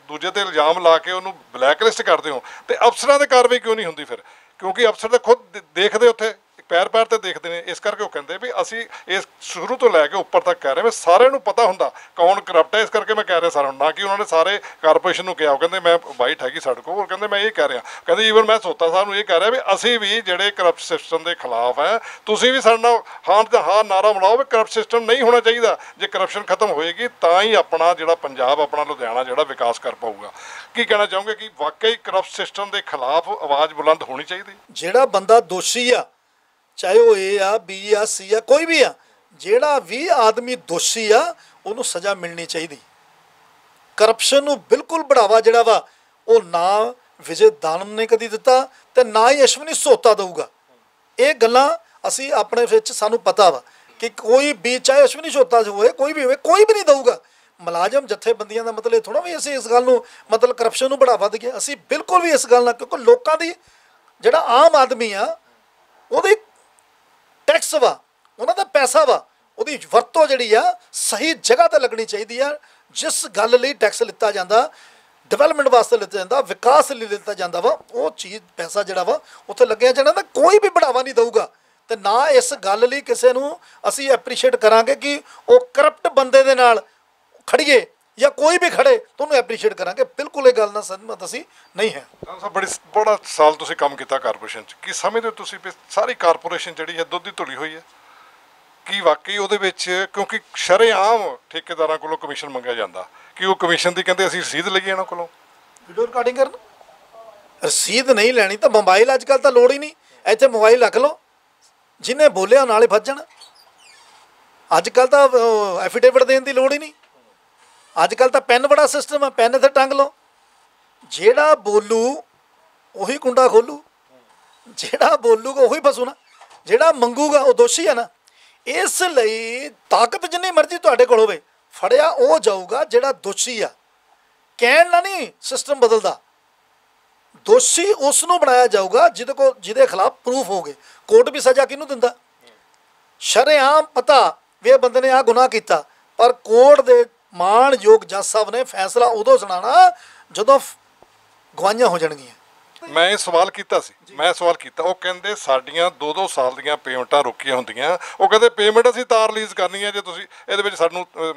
ਦੂਜੇ 'ਤੇ ਇਲਜ਼ਾਮ ਲਾ ਕੇ ਉਹਨੂੰ ਬਲੈਕ ਲਿਸਟ ਕਰਦੇ ਹੋ ਤੇ ਅਫਸਰਾਂ 'ਤੇ ਕਾਰਵਾਈ ਕਿਉਂ ਨਹੀਂ ਹੁੰਦੀ ਫਿਰ? ਕਿਉਂਕਿ ਅਫਸਰ ਤਾਂ ਖੁਦ ਦੇਖਦੇ ਉੱਥੇ ਪੈਰ ਪੈਰ 'ਤੇ ਦੇਖਦੇ ਨੇ। ਇਸ ਕਰਕੇ ਉਹ ਕਹਿੰਦੇ ਵੀ ਅਸੀਂ ਇਸ ਸ਼ੁਰੂ ਤੋਂ ਲੈ ਕੇ ਉੱਪਰ ਤੱਕ ਕਹਿ ਰਹੇ ਵੀ ਸਾਰਿਆਂ ਨੂੰ ਪਤਾ ਹੁੰਦਾ ਕੌਣ ਕਰਪਟ ਹੈ। ਇਸ ਕਰਕੇ ਮੈਂ ਕਹਿ ਰਿਹਾ ਸਾਰਿਆਂ ਨੂੰ, ਨਾ ਕਿ ਉਹਨਾਂ ਨੇ ਸਾਰੇ ਕਾਰਪੋਰੇਸ਼ਨ ਨੂੰ ਕਿਹਾ। ਉਹ ਕਹਿੰਦੇ ਮੈਂ ਵਾਈਟ ਹੈਗੀ ਸਾਡੇ ਕੋਲ, ਉਹ ਕਹਿੰਦੇ ਮੈਂ ਇਹ ਕਹਿ ਰਿਹਾ। ਕਹਿੰਦੇ ਈਵਨ ਮੈਂ ਸੋਤਾ ਸਾਹਿਬ ਨੂੰ ਇਹ ਕਹਿ ਰਿਹਾ ਵੀ ਅਸੀਂ ਵੀ ਜਿਹੜੇ ਕਰਪਟ ਸਿਸਟਮ ਦੇ ਖਿਲਾਫ ਹੈ, ਤੁਸੀਂ ਵੀ ਸਾਡੇ ਨਾਲ ਹਾਂ ਨਾਰਾ ਮਿਲਾਓ ਵੀ ਕਰਪਟ ਸਿਸਟਮ ਨਹੀਂ ਹੋਣਾ ਚਾਹੀਦਾ। ਜੇ ਕਰਪਸ਼ਨ ਖਤਮ ਹੋਏਗੀ ਤਾਂ ਹੀ ਆਪਣਾ ਜਿਹੜਾ ਪੰਜਾਬ, ਆਪਣਾ ਲੁਧਿਆਣਾ ਜਿਹੜਾ ਵਿਕਾਸ ਕਰ ਪਾਊਗਾ। ਕੀ ਕਹਿਣਾ ਚਾਹੋਗੇ ਕਿ ਵਾਕਈ ਕਰਪਟ ਸਿਸਟਮ ਦੇ ਖਿਲਾਫ ਆਵਾਜ਼ ਬੁਲੰਦ ਹੋਣੀ ਚਾਹੀਦੀ? ਜਿਹੜਾ ਬੰਦਾ ਦੋਸ਼ੀ ਆ, ਚਾਹੇ ਉਹ ਏ ਆ, ਬੀ ਆ, ਸੀ ਆ, ਕੋਈ ਵੀ ਆ, ਜਿਹੜਾ ਵੀ ਆਦਮੀ ਦੋਸ਼ੀ ਆ ਉਹਨੂੰ ਸਜ਼ਾ ਮਿਲਣੀ ਚਾਹੀਦੀ। ਕਰਪਸ਼ਨ ਨੂੰ ਬਿਲਕੁਲ ਬੜਾਵਾ ਜਿਹੜਾ ਵਾ ਉਹ ਨਾ ਵਿਜੇ ਦਾਨਮ ਨੇ ਕਦੀ ਦਿੱਤਾ ਤੇ ਨਾ ਹੀ ਅਸ਼ਵਨੀ ਸੋਤਾ ਦਊਗਾ। ਇਹ ਗੱਲਾਂ ਅਸੀਂ ਆਪਣੇ ਵਿੱਚ ਸਾਨੂੰ ਪਤਾ ਵਾ ਕਿ ਕੋਈ ਵੀ, ਚਾਹੇ ਅਸ਼ਵਨੀ ਸੋਤਾ ਹੋਵੇ, ਕੋਈ ਵੀ ਹੋਵੇ, ਕੋਈ ਵੀ ਨਹੀਂ ਦਊਗਾ। ਮੁਲਾਜ਼ਮ ਜਥੇਬੰਦੀਆਂ ਦਾ ਮਤਲਬ ਥੋੜ੍ਹਾ ਵੀ ਅਸੀਂ ਇਸ ਗੱਲ ਨੂੰ ਮਤਲਬ ਕਰਪਸ਼ਨ ਨੂੰ ਬੜਾਵਾ ਦਈਏ। ਅਸੀਂ ਬਿਲਕੁਲ ਵੀ ਇਸ ਗੱਲ ਨਾਲ, ਕਿਉਂਕਿ ਲੋਕਾਂ ਦੀ ਜਿਹੜਾ ਆਮ ਆਦਮੀ ਆ ਉਹਦੀ ਟੈਕਸ ਵਾ, ਉਹਨਾਂ ਦਾ ਪੈਸਾ ਵਾ, ਉਹਦੀ ਵਰਤੋਂ ਜਿਹੜੀ ਆ ਸਹੀ ਜਗ੍ਹਾ 'ਤੇ ਲੱਗਣੀ ਚਾਹੀਦੀ ਆ। ਜਿਸ ਗੱਲ ਲਈ ਟੈਕਸ ਲਿੱਤਾ ਜਾਂਦਾ, ਡਿਵੈਲਪਮੈਂਟ ਵਾਸਤੇ ਲਿੱਤਾ ਜਾਂਦਾ, ਵਿਕਾਸ ਲਈ ਲਿੱਤਾ ਜਾਂਦਾ ਵਾ, ਉਹ ਚੀਜ਼ ਪੈਸਾ ਜਿਹੜਾ ਵਾ ਉੱਥੇ ਲੱਗਿਆ ਜਾਣਾ ਤਾਂ ਕੋਈ ਵੀ ਬੜਾਵਾ ਨਹੀਂ ਦਊਗਾ। ਤੇ ਨਾ ਇਸ ਗੱਲ ਲਈ ਕਿਸੇ ਨੂੰ ਅਸੀਂ ਐਪਰੀਸ਼ੀਏਟ ਕਰਾਂਗੇ ਕਿ ਉਹ ਕਰਪਟ ਬੰਦੇ ਦੇ ਨਾਲ ਖੜੀਏ ਜਾਂ ਕੋਈ ਵੀ ਖੜੇ ਤਾਂ ਉਹਨੂੰ ਐਪਰੀਸ਼ੀਏਟ ਕਰਾਂਗੇ। ਬਿਲਕੁਲ ਇਹ ਗੱਲ ਨਾਲ ਸਹਿਮਤ ਅਸੀਂ ਨਹੀਂ ਹੈ। ਬੜਾ ਸਾਲ ਤੁਸੀਂ ਕੰਮ ਕੀਤਾ ਕਾਰਪੋਰੇਸ਼ਨ 'ਚ, ਕੀ ਸਮਝਦੇ ਹੋ ਤੁਸੀਂ ਵੀ ਸਾਰੀ ਕਾਰਪੋਰੇਸ਼ਨ ਜਿਹੜੀ ਹੈ ਦੁੱਧ ਦੀ ਧੁਲੀ ਹੋਈ ਹੈ? ਕੀ ਵਾਕਈ ਉਹਦੇ ਵਿੱਚ, ਕਿਉਂਕਿ ਸ਼ਰੇਆਮ ਠੇਕੇਦਾਰਾਂ ਕੋਲੋਂ ਕਮਿਸ਼ਨ ਮੰਗਿਆ ਜਾਂਦਾ, ਕਿ ਉਹ ਕਮਿਸ਼ਨ ਦੀ ਕਹਿੰਦੇ ਅਸੀਂ ਰਸੀਦ ਲਈਏ ਇਹਨਾਂ ਕੋਲੋਂ? ਵੀਡੀਓ ਰਿਕਾਰਡਿੰਗ ਕਰਨ ਰਸੀਦ ਨਹੀਂ ਲੈਣੀ ਤਾਂ ਮੋਬਾਈਲ ਅੱਜ ਕੱਲ੍ਹ ਤਾਂ ਲੋੜ ਹੀ ਨਹੀਂ, ਇੱਥੇ ਮੋਬਾਈਲ ਰੱਖ ਲਓ, ਜਿਹਨੇ ਬੋਲਿਆ ਨਾਲੇ ਫਸ ਜਾਣਾ। ਅੱਜ ਕੱਲ੍ਹ ਤਾਂ ਐਫੀਡੇਵਿਟ ਦੇਣ ਦੀ ਲੋੜ ਹੀ ਨਹੀਂ। ਅੱਜ ਕੱਲ੍ਹ ਤਾਂ ਪੈਨ ਬੜਾ ਸਿਸਟਮ ਆ, ਪੈਨ ਇੱਥੇ ਟੰਗ ਲਓ, ਜਿਹੜਾ ਬੋਲੂ ਉਹੀ ਕੁੰਡਾ ਖੋਲੂ, ਜਿਹੜਾ ਬੋਲੂਗਾ ਉਹੀ ਫਸੂ ਨਾ, ਜਿਹੜਾ ਮੰਗੂਗਾ ਉਹ ਦੋਸ਼ੀ ਆ ਨਾ। ਇਸ ਲਈ ਤਾਕਤ ਜਿੰਨੀ ਮਰਜ਼ੀ ਤੁਹਾਡੇ ਕੋਲ ਹੋਵੇ, ਫੜਿਆ ਉਹ ਜਾਊਗਾ ਜਿਹੜਾ ਦੋਸ਼ੀ ਆ। ਕਹਿਣ ਨਾਲ ਨਹੀਂ ਸਿਸਟਮ ਬਦਲਦਾ, ਦੋਸ਼ੀ ਉਸ ਨੂੰ ਬਣਾਇਆ ਜਾਊਗਾ ਜਿਹਦੇ ਖਿਲਾਫ ਪ੍ਰੂਫ ਹੋਵੇ। ਕੋਰਟ ਵੀ ਸਜ਼ਾ ਕਿਹਨੂੰ ਦਿੰਦਾ? ਸ਼ਰੇਆਮ ਪਤਾ ਵੀ ਇਹ ਬੰਦੇ ਨੇ ਆਹ ਗੁਨਾਹ ਕੀਤਾ, ਪਰ ਕੋਰਟ ਦੇ ਮਾਣਯੋਗ ਜੱਜ ਸਾਹਿਬ ਨੇ ਫੈਸਲਾ ਉਦੋਂ ਸੁਣਾਉਣਾ ਜਦੋਂ ਗਵਾਹੀਆਂ ਹੋ ਜਾਣਗੀਆਂ। ਮੈਂ ਇਹ ਸਵਾਲ ਕੀਤਾ ਸੀ, ਉਹ ਕਹਿੰਦੇ ਸਾਡੀਆਂ 2-2 ਸਾਲ ਦੀਆਂ ਪੇਮੈਂਟਾਂ ਰੁਕੀਆਂ ਹੁੰਦੀਆਂ। ਉਹ ਕਹਿੰਦੇ ਪੇਮੈਂਟ ਅਸੀਂ ਤਾਂ ਰਿਲੀਜ਼ ਕਰਨੀ ਹੈ ਜੇ ਤੁਸੀਂ ਇਹਦੇ ਵਿੱਚ ਸਾਨੂੰ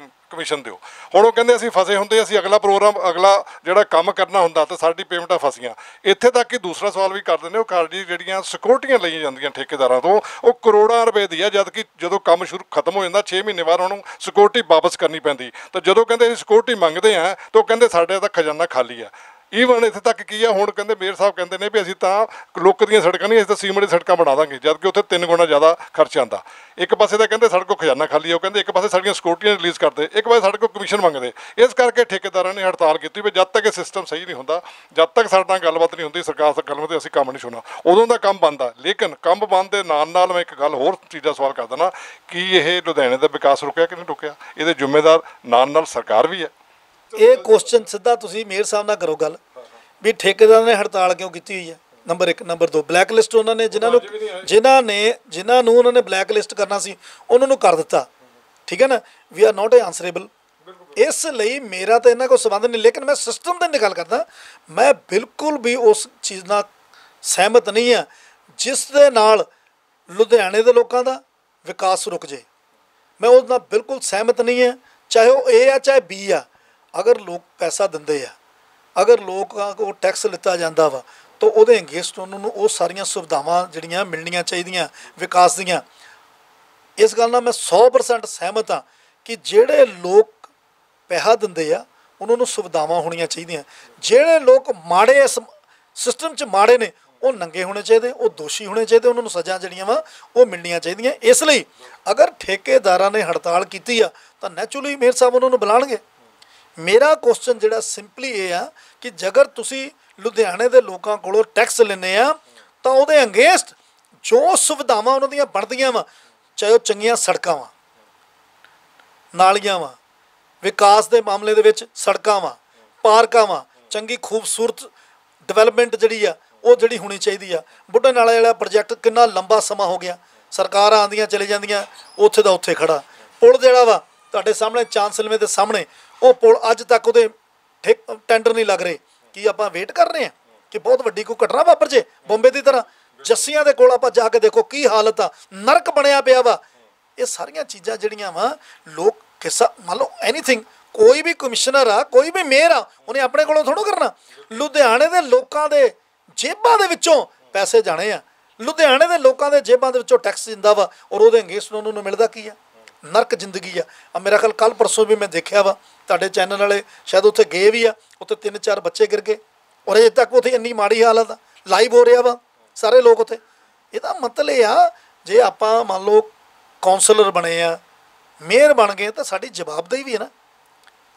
ਕਮਿਸ਼ਨ ਦਿਓ। ਹੁਣ ਉਹ ਕਹਿੰਦੇ ਅਸੀਂ ਫਸੇ ਹੁੰਦੇ, ਅਸੀਂ ਅਗਲਾ ਪ੍ਰੋਗਰਾਮ, ਅਗਲਾ ਜਿਹੜਾ ਕੰਮ ਕਰਨਾ ਹੁੰਦਾ ਤਾਂ ਸਾਡੀ ਪੇਮੈਂਟਾਂ ਫਸੀਆਂ। ਇੱਥੇ ਤੱਕ ਕਿ ਦੂਸਰਾ ਸਵਾਲ ਵੀ ਕਰ ਦਿੰਦੇ, ਉਹ ਕਾਰਜੀ ਜਿਹੜੀਆਂ ਸਿਕਿਉਰਟੀਆਂ ਲਈਆਂ ਜਾਂਦੀਆਂ ਠੇਕੇਦਾਰਾਂ ਤੋਂ, ਉਹ ਕਰੋੜਾਂ ਰੁਪਏ ਦੀ ਆ, ਜਦ ਕਿ ਜਦੋਂ ਕੰਮ ਖਤਮ ਹੋ ਜਾਂਦਾ 6 ਮਹੀਨੇ ਬਾਅਦ ਉਹਨੂੰ ਸਿਕਿਉਰਟੀ ਵਾਪਸ ਕਰਨੀ ਪੈਂਦੀ। ਤਾਂ ਜਦੋਂ ਕਹਿੰਦੇ ਅਸੀਂ ਸਿਕਿਉਰਟੀ ਮੰਗਦੇ ਹਾਂ ਤਾਂ ਉਹ ਕਹਿੰਦੇ ਸਾਡੇ ਤਾਂ ਖਜ਼ਾਨਾ ਖਾਲੀ ਆ। ਈਵਨ ਇੱਥੇ ਤੱਕ ਕੀ ਆ, ਹੁਣ ਕਹਿੰਦੇ ਮੇਅਰ ਸਾਹਿਬ ਕਹਿੰਦੇ ਨੇ ਵੀ ਅਸੀਂ ਤਾਂ ਲੋਕ ਦੀਆਂ ਸੜਕਾਂ ਨਹੀਂ, ਅਸੀਂ ਤਾਂ ਸੀਮੈਂਟ ਦੀਆਂ ਸੜਕਾਂ ਬਣਾ ਦਾਂਗੇ, ਜਦ ਕਿ ਉੱਥੇ 3 ਗੁਣਾ ਜ਼ਿਆਦਾ ਖਰਚ ਆਉਂਦਾ। ਇੱਕ ਪਾਸੇ ਤਾਂ ਕਹਿੰਦੇ ਸਾਡੇ ਕੋਲ ਖਜ਼ਾਨਾ ਖਾਲੀ ਆ, ਉਹ ਕਹਿੰਦੇ ਇੱਕ ਪਾਸੇ ਸਾਡੀਆਂ ਸਿਕਿਉਰਟੀਆਂ ਰਿਲੀਜ਼ ਕਰਦੇ, ਇੱਕ ਪਾਸੇ ਸਾਡੇ ਕੋਲ ਕਮਿਸ਼ਨ ਮੰਗਦੇ। ਇਸ ਕਰਕੇ ਠੇਕੇਦਾਰਾਂ ਨੇ ਹੜਤਾਲ ਕੀਤੀ ਵੀ ਜਦ ਤੱਕ ਇਹ ਸਿਸਟਮ ਸਹੀ ਨਹੀਂ ਹੁੰਦਾ, ਜਦ ਤੱਕ ਸਾਡੇ ਨਾਲ ਗੱਲਬਾਤ ਨਹੀਂ ਹੁੰਦੀ, ਸਰਕਾਰ ਨਾਲ ਗੱਲਬਾਤ, ਅਸੀਂ ਕੰਮ ਨਹੀਂ ਸੁਣਨਾ। ਉਦੋਂ ਦਾ ਕੰਮ ਬਣਦਾ। ਲੇਕਿਨ ਕੰਮ ਬੰਦ ਦੇ ਨਾਲ ਮੈਂ ਇੱਕ ਗੱਲ ਹੋਰ ਚੀਜ਼ ਦਾ ਸਵਾਲ ਕਰ ਦਿੰਦਾ, ਕਿ ਇਹ ਲੁਧਿਆਣੇ ਦਾ ਵਿਕਾਸ ਰੁਕਿਆ ਕਿ ਨਹੀਂ ਰੁਕਿਆ? ਇਹਦੇ ਜ਼ਿੰਮੇਦਾਰ ਨਾਲ ਸਰਕਾਰ ਵੀ ਹੈ। ਇਹ ਕੁਐਸਚਨ ਸਿੱਧਾ ਤੁਸੀਂ ਮੇਅਰ ਸਾਹਿਬ ਨਾਲ ਕਰੋ ਗੱਲ ਵੀ ਠੇਕੇਦਾਰਾਂ ਨੇ ਹੜਤਾਲ ਕਿਉਂ ਕੀਤੀ ਹੋਈ ਹੈ। ਨੰਬਰ 1। ਨੰਬਰ 2, ਬਲੈਕ ਲਿਸਟ ਉਹਨਾਂ ਨੇ ਜਿਨ੍ਹਾਂ ਨੂੰ ਉਹਨਾਂ ਨੇ ਬਲੈਕ ਲਿਸਟ ਕਰਨਾ ਸੀ ਉਹਨਾਂ ਨੂੰ ਕਰ ਦਿੱਤਾ। ਠੀਕ ਹੈ ਨਾ, ਵੀ ਆਰ ਨਾਟ ਆਨਸਰੇਬਲ। ਇਸ ਲਈ ਮੇਰਾ ਤਾਂ ਇਹਨਾਂ ਕੋਲ ਸੰਬੰਧ ਨਹੀਂ, ਲੇਕਿਨ ਮੈਂ ਸਿਸਟਮ ਦੀ ਗੱਲ ਕਰਦਾ। ਮੈਂ ਬਿਲਕੁਲ ਵੀ ਉਸ ਚੀਜ਼ ਨਾਲ ਸਹਿਮਤ ਨਹੀਂ ਹਾਂ ਜਿਸ ਦੇ ਨਾਲ ਲੁਧਿਆਣੇ ਦੇ ਲੋਕਾਂ ਦਾ ਵਿਕਾਸ ਰੁਕ ਜੇ। ਮੈਂ ਉਸ ਨਾਲ ਬਿਲਕੁਲ ਸਹਿਮਤ ਨਹੀਂ ਹਾਂ, ਚਾਹੇ ਉਹ ਏ ਆ ਚਾਹੇ ਬੀ ਆ। ਅਗਰ ਲੋਕ ਪੈਸਾ ਦਿੰਦੇ ਆ, ਅਗਰ ਲੋਕਾਂ ਕੋਲ ਟੈਕਸ ਲਿੱਤਾ ਜਾਂਦਾ ਵਾ, ਤਾਂ ਉਹਦੇ ਅਗੇਂਸਟ ਉਹਨਾਂ ਨੂੰ ਉਹ ਸਾਰੀਆਂ ਸੁਵਿਧਾਵਾਂ ਜਿਹੜੀਆਂ ਮਿਲਣੀਆਂ ਚਾਹੀਦੀਆਂ ਵਿਕਾਸ ਦੀਆਂ। ਇਸ ਗੱਲ ਨਾਲ ਮੈਂ 100% ਸਹਿਮਤ ਹਾਂ ਕਿ ਜਿਹੜੇ ਲੋਕ ਪੈਸਾ ਦਿੰਦੇ ਆ ਉਹਨਾਂ ਨੂੰ ਸੁਵਿਧਾਵਾਂ ਹੋਣੀਆਂ ਚਾਹੀਦੀਆਂ। ਜਿਹੜੇ ਲੋਕ ਮਾੜੇ ਇਸ ਸਿਸਟਮ 'ਚ ਮਾੜੇ ਨੇ ਉਹ ਨੰਗੇ ਹੋਣੇ ਚਾਹੀਦੇ, ਉਹ ਦੋਸ਼ੀ ਹੋਣੇ ਚਾਹੀਦੇ, ਉਹਨਾਂ ਨੂੰ ਸਜ਼ਾ ਜਿਹੜੀਆਂ ਵਾ ਉਹ ਮਿਲਣੀਆਂ ਚਾਹੀਦੀਆਂ। ਇਸ ਲਈ ਅਗਰ ਠੇਕੇਦਾਰਾਂ ਨੇ ਹੜਤਾਲ ਕੀਤੀ ਆ ਤਾਂ ਨੈਚੁਰਲੀ ਮੇਅਰ ਸਾਹਿਬ ਉਹਨਾਂ ਨੂੰ ਬੁਲਾਉਣਗੇ। ਮੇਰਾ ਕੁਐਸਚਨ ਜਿਹੜਾ ਸਿੰਪਲੀ ਇਹ ਆ ਕਿ ਜੇਕਰ ਤੁਸੀਂ ਲੁਧਿਆਣੇ ਦੇ ਲੋਕਾਂ ਕੋਲੋਂ ਟੈਕਸ ਲੈਂਦੇ ਆ ਤਾਂ ਉਹਦੇ ਅਗੇਂਸਟ ਜੋ ਸੁਵਿਧਾਵਾਂ ਉਹਨਾਂ ਦੀਆਂ ਬਣਦੀਆਂ ਵਾ, ਚਾਹੇ ਉਹ ਚੰਗੀਆਂ ਸੜਕਾਂ ਵਾ, ਨਾਲੀਆਂ ਵਾ, ਵਿਕਾਸ ਦੇ ਮਾਮਲੇ ਦੇ ਵਿੱਚ ਸੜਕਾਂ ਵਾ, ਪਾਰਕਾਂ ਵਾ, ਚੰਗੀ ਖੂਬਸੂਰਤ ਡਿਵੈਲਪਮੈਂਟ ਜਿਹੜੀ ਆ ਉਹ ਜਿਹੜੀ ਹੋਣੀ ਚਾਹੀਦੀ ਆ। ਬੁੱਢੇ ਨਾਲੇ ਵਾਲਾ ਪ੍ਰੋਜੈਕਟ ਕਿੰਨਾ ਲੰਬਾ ਸਮਾਂ ਹੋ ਗਿਆ, ਸਰਕਾਰਾਂ ਆਉਂਦੀਆਂ ਚਲੇ ਜਾਂਦੀਆਂ, ਉੱਥੇ ਦਾ ਉੱਥੇ ਖੜਾ। ਪੁਲ ਜਿਹੜਾ ਵਾ ਤੁਹਾਡੇ ਸਾਹਮਣੇ ਚਾਂਸਲਵੇ ਦੇ ਸਾਹਮਣੇ, ਉਹ ਪੁਲ ਅੱਜ ਤੱਕ ਉਹਦੇ ਟੈਂਡਰ ਨਹੀਂ ਲੱਗ ਰਹੇ। ਕੀ ਆਪਾਂ ਵੇਟ ਕਰ ਰਹੇ ਹਾਂ ਕਿ ਬਹੁਤ ਵੱਡੀ ਕੋਈ ਘਟਨਾ ਵਾਪਰ ਜੇ ਬੰਬੇ ਦੀ ਤਰ੍ਹਾਂ? ਜੱਸੀਆਂ ਦੇ ਕੋਲ ਆਪਾਂ ਜਾ ਕੇ ਦੇਖੋ ਕੀ ਹਾਲਤ ਆ, ਨਰਕ ਬਣਿਆ ਪਿਆ ਵਾ। ਇਹ ਸਾਰੀਆਂ ਚੀਜ਼ਾਂ ਜਿਹੜੀਆਂ ਵਾ ਲੋਕ ਕਿਸਾ ਮੰਨ ਲਓ ਐਨੀਥਿੰਗ, ਕੋਈ ਵੀ ਕਮਿਸ਼ਨਰ ਆ, ਕੋਈ ਵੀ ਮੇਅਰ ਆ, ਉਹਨੇ ਆਪਣੇ ਕੋਲੋਂ ਥੋੜ੍ਹਾ ਕਰਨਾ। ਲੁਧਿਆਣੇ ਦੇ ਲੋਕਾਂ ਦੇ ਜੇਬਾਂ ਦੇ ਵਿੱਚੋਂ ਪੈਸੇ ਜਾਣੇ ਆ, ਲੁਧਿਆਣੇ ਦੇ ਲੋਕਾਂ ਦੇ ਜੇਬਾਂ ਦੇ ਵਿੱਚੋਂ ਟੈਕਸ ਦਿੰਦਾ ਵਾ, ਔਰ ਉਹਦੇ ਅਗੇਂਸਟ ਉਹਨਾਂ ਨੂੰ ਮਿਲਦਾ ਕੀ ਆ? ਨਰਕ ਜ਼ਿੰਦਗੀ ਆ। ਮੇਰਾ ਖਿਆਲ ਕੱਲ੍ਹ ਪਰਸੋਂ ਵੀ ਮੈਂ ਦੇਖਿਆ ਵਾ, ਤੁਹਾਡੇ ਚੈਨਲ ਵਾਲੇ ਸ਼ਾਇਦ ਉੱਥੇ ਗਏ ਵੀ ਆ, ਉੱਥੇ 3-4 ਬੱਚੇ ਗਿਰ ਗਏ ਔਰ ਅਜੇ ਤੱਕ ਉੱਥੇ ਇੰਨੀ ਮਾੜੀ ਹਾਲਤ ਆ, ਲਾਈਵ ਹੋ ਰਿਹਾ ਵਾ ਸਾਰੇ ਲੋਕ ਉੱਥੇ। ਇਹਦਾ ਮਤਲਬ ਇਹ ਆ ਜੇ ਆਪਾਂ ਮੰਨ ਲਓ ਕੌਂਸਲਰ ਬਣੇ ਆ, ਮੇਅਰ ਬਣ ਗਏ ਤਾਂ ਸਾਡੀ ਜਵਾਬਦੇਹੀ ਵੀ ਹੈ ਨਾ,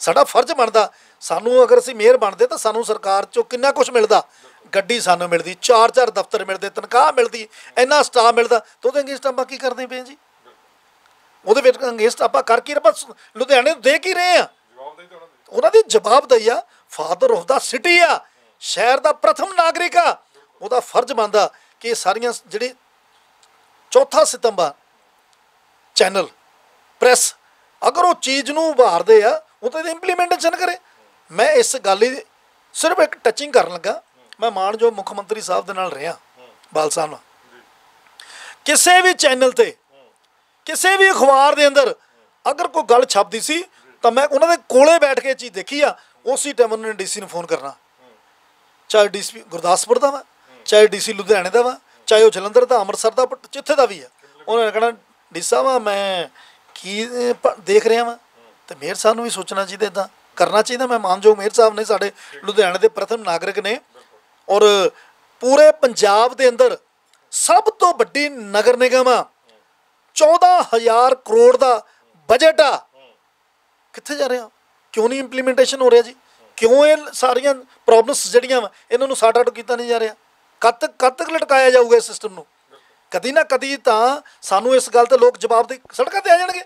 ਸਾਡਾ ਫਰਜ਼ ਬਣਦਾ। ਸਾਨੂੰ ਅਗਰ ਅਸੀਂ ਮੇਅਰ ਬਣਦੇ ਤਾਂ ਸਾਨੂੰ ਸਰਕਾਰ 'ਚੋਂ ਕਿੰਨਾ ਕੁਛ ਮਿਲਦਾ, ਗੱਡੀ ਸਾਨੂੰ ਮਿਲਦੀ, 4-4 ਦਫ਼ਤਰ ਮਿਲਦੇ, ਤਨਖਾਹ ਮਿਲਦੀ, ਇੰਨਾ ਸਟਾਫ ਮਿਲਦਾ, ਤਾਂ ਉਹਦੇ ਅਗੇਂਸਟ ਆਪਾਂ ਕੀ ਕਰਦੇ ਪਏ ਜੀ? ਉਹਦੇ ਵਿੱਚ ਅਗੇਂਸਟ ਆਪਾਂ ਕਰ ਕੀ ਆਪਾਂ ਲੁਧਿਆਣੇ ਨੂੰ ਦੇ ਕੀ ਰਹੇ ਆ? ਉਹਨਾਂ ਦੀ ਜਵਾਬਦੇਹੀ ਆ, ਫਾਦਰ ਆਫ ਦਾ ਸਿਟੀ ਆ, ਸ਼ਹਿਰ ਦਾ ਪ੍ਰਥਮ ਨਾਗਰਿਕ ਆ, ਉਹਦਾ ਫਰਜ਼ ਬਣਦਾ ਕਿ ਇਹ ਸਾਰੀਆਂ ਜਿਹੜੀ ਚੌਥਾ ਸਿਤੰਬਰ ਚੈਨਲ ਪ੍ਰੈਸ ਅਗਰ ਉਹ ਚੀਜ਼ ਨੂੰ ਉਭਾਰਦੇ ਆ ਉਹ ਤਾਂ ਇੰਪਲੀਮੈਂਟੇਸ਼ਨ ਕਰੇ। ਮੈਂ ਇਸ ਗੱਲ ਹੀ ਸਿਰਫ ਇੱਕ ਟੱਚਿੰਗ ਕਰਨ ਲੱਗਾ। ਮੈਂ ਮਾਣਯੋਗ ਮੁੱਖ ਮੰਤਰੀ ਸਾਹਿਬ ਦੇ ਨਾਲ ਰਿਹਾ, ਬਾਲ ਸਾਹਿਬ ਨਾਲ, ਕਿਸੇ ਵੀ ਚੈਨਲ ਤੇ ਕਿਸੇ ਵੀ ਅਖਬਾਰ ਦੇ ਅੰਦਰ ਅਗਰ ਕੋਈ ਗੱਲ ਛਪਦੀ ਸੀ ਤਾਂ ਮੈਂ ਉਹਨਾਂ ਦੇ ਕੋਲੇ ਬੈਠ ਕੇ ਇਹ ਚੀਜ਼ ਦੇਖੀ ਆ। ਉਸੇ ਟਾਈਮ ਉਹਨਾਂ ਨੇ ਡੀਸੀ ਨੂੰ ਫੋਨ ਕਰਨਾ, ਚਾਹੇ ਡੀਸੀ ਗੁਰਦਾਸਪੁਰ ਦਾ ਵਾ, ਚਾਹੇ ਡੀਸੀ ਲੁਧਿਆਣੇ ਦਾ ਵਾ, ਚਾਹੇ ਉਹ ਜਲੰਧਰ ਦਾ, ਅੰਮ੍ਰਿਤਸਰ ਦਾ, ਜਿੱਥੇ ਦਾ ਵੀ ਆ। ਉਹਨਾਂ ਨੇ ਕਹਿਣਾ ਡੀ ਸਾਹਿਬ ਮੈਂ ਕੀ ਦੇਖ ਰਿਹਾ ਵਾਂ, ਅਤੇ ਮੇਅਰ ਸਾਹਿਬ ਨੂੰ ਵੀ ਸੋਚਣਾ ਚਾਹੀਦਾ, ਇੱਦਾਂ ਕਰਨਾ ਚਾਹੀਦਾ। ਮੈਂ ਮਾਨਯੋਗ ਮੇਅਰ ਸਾਹਿਬ ਨੇ, ਸਾਡੇ ਲੁਧਿਆਣੇ ਦੇ ਪ੍ਰਥਮ ਨਾਗਰਿਕ ਨੇ, ਔਰ ਪੂਰੇ ਪੰਜਾਬ ਦੇ ਅੰਦਰ ਸਭ ਤੋਂ ਵੱਡੀ ਨਗਰ ਨਿਗਮ ਆ, 14,000 ਕਰੋੜ ਦਾ ਬਜਟ ਆ, ਕਿੱਥੇ ਜਾ ਰਿਹਾ? ਕਿਉਂ ਨਹੀਂ ਇੰਪਲੀਮੈਂਟੇਸ਼ਨ ਹੋ ਰਿਹਾ ਜੀ? ਕਿਉਂ ਇਹ ਸਾਰੀਆਂ ਪ੍ਰੋਬਲਮਸ ਜਿਹੜੀਆਂ ਵਾ ਇਹਨਾਂ ਨੂੰ ਸਾਰਟ ਆਊਟ ਕੀਤਾ ਨਹੀਂ ਜਾ ਰਿਹਾ? ਕਦ ਤੱਕ ਲਟਕਾਇਆ ਜਾਊਗਾ ਇਸ ਸਿਸਟਮ ਨੂੰ? ਕਦੀ ਨਾ ਕਦੀ ਤਾਂ ਸਾਨੂੰ ਇਸ ਗੱਲ 'ਤੇ ਲੋਕ ਜਵਾਬ ਦੇ ਸੜਕਾਂ 'ਤੇ ਆ ਜਾਣਗੇ।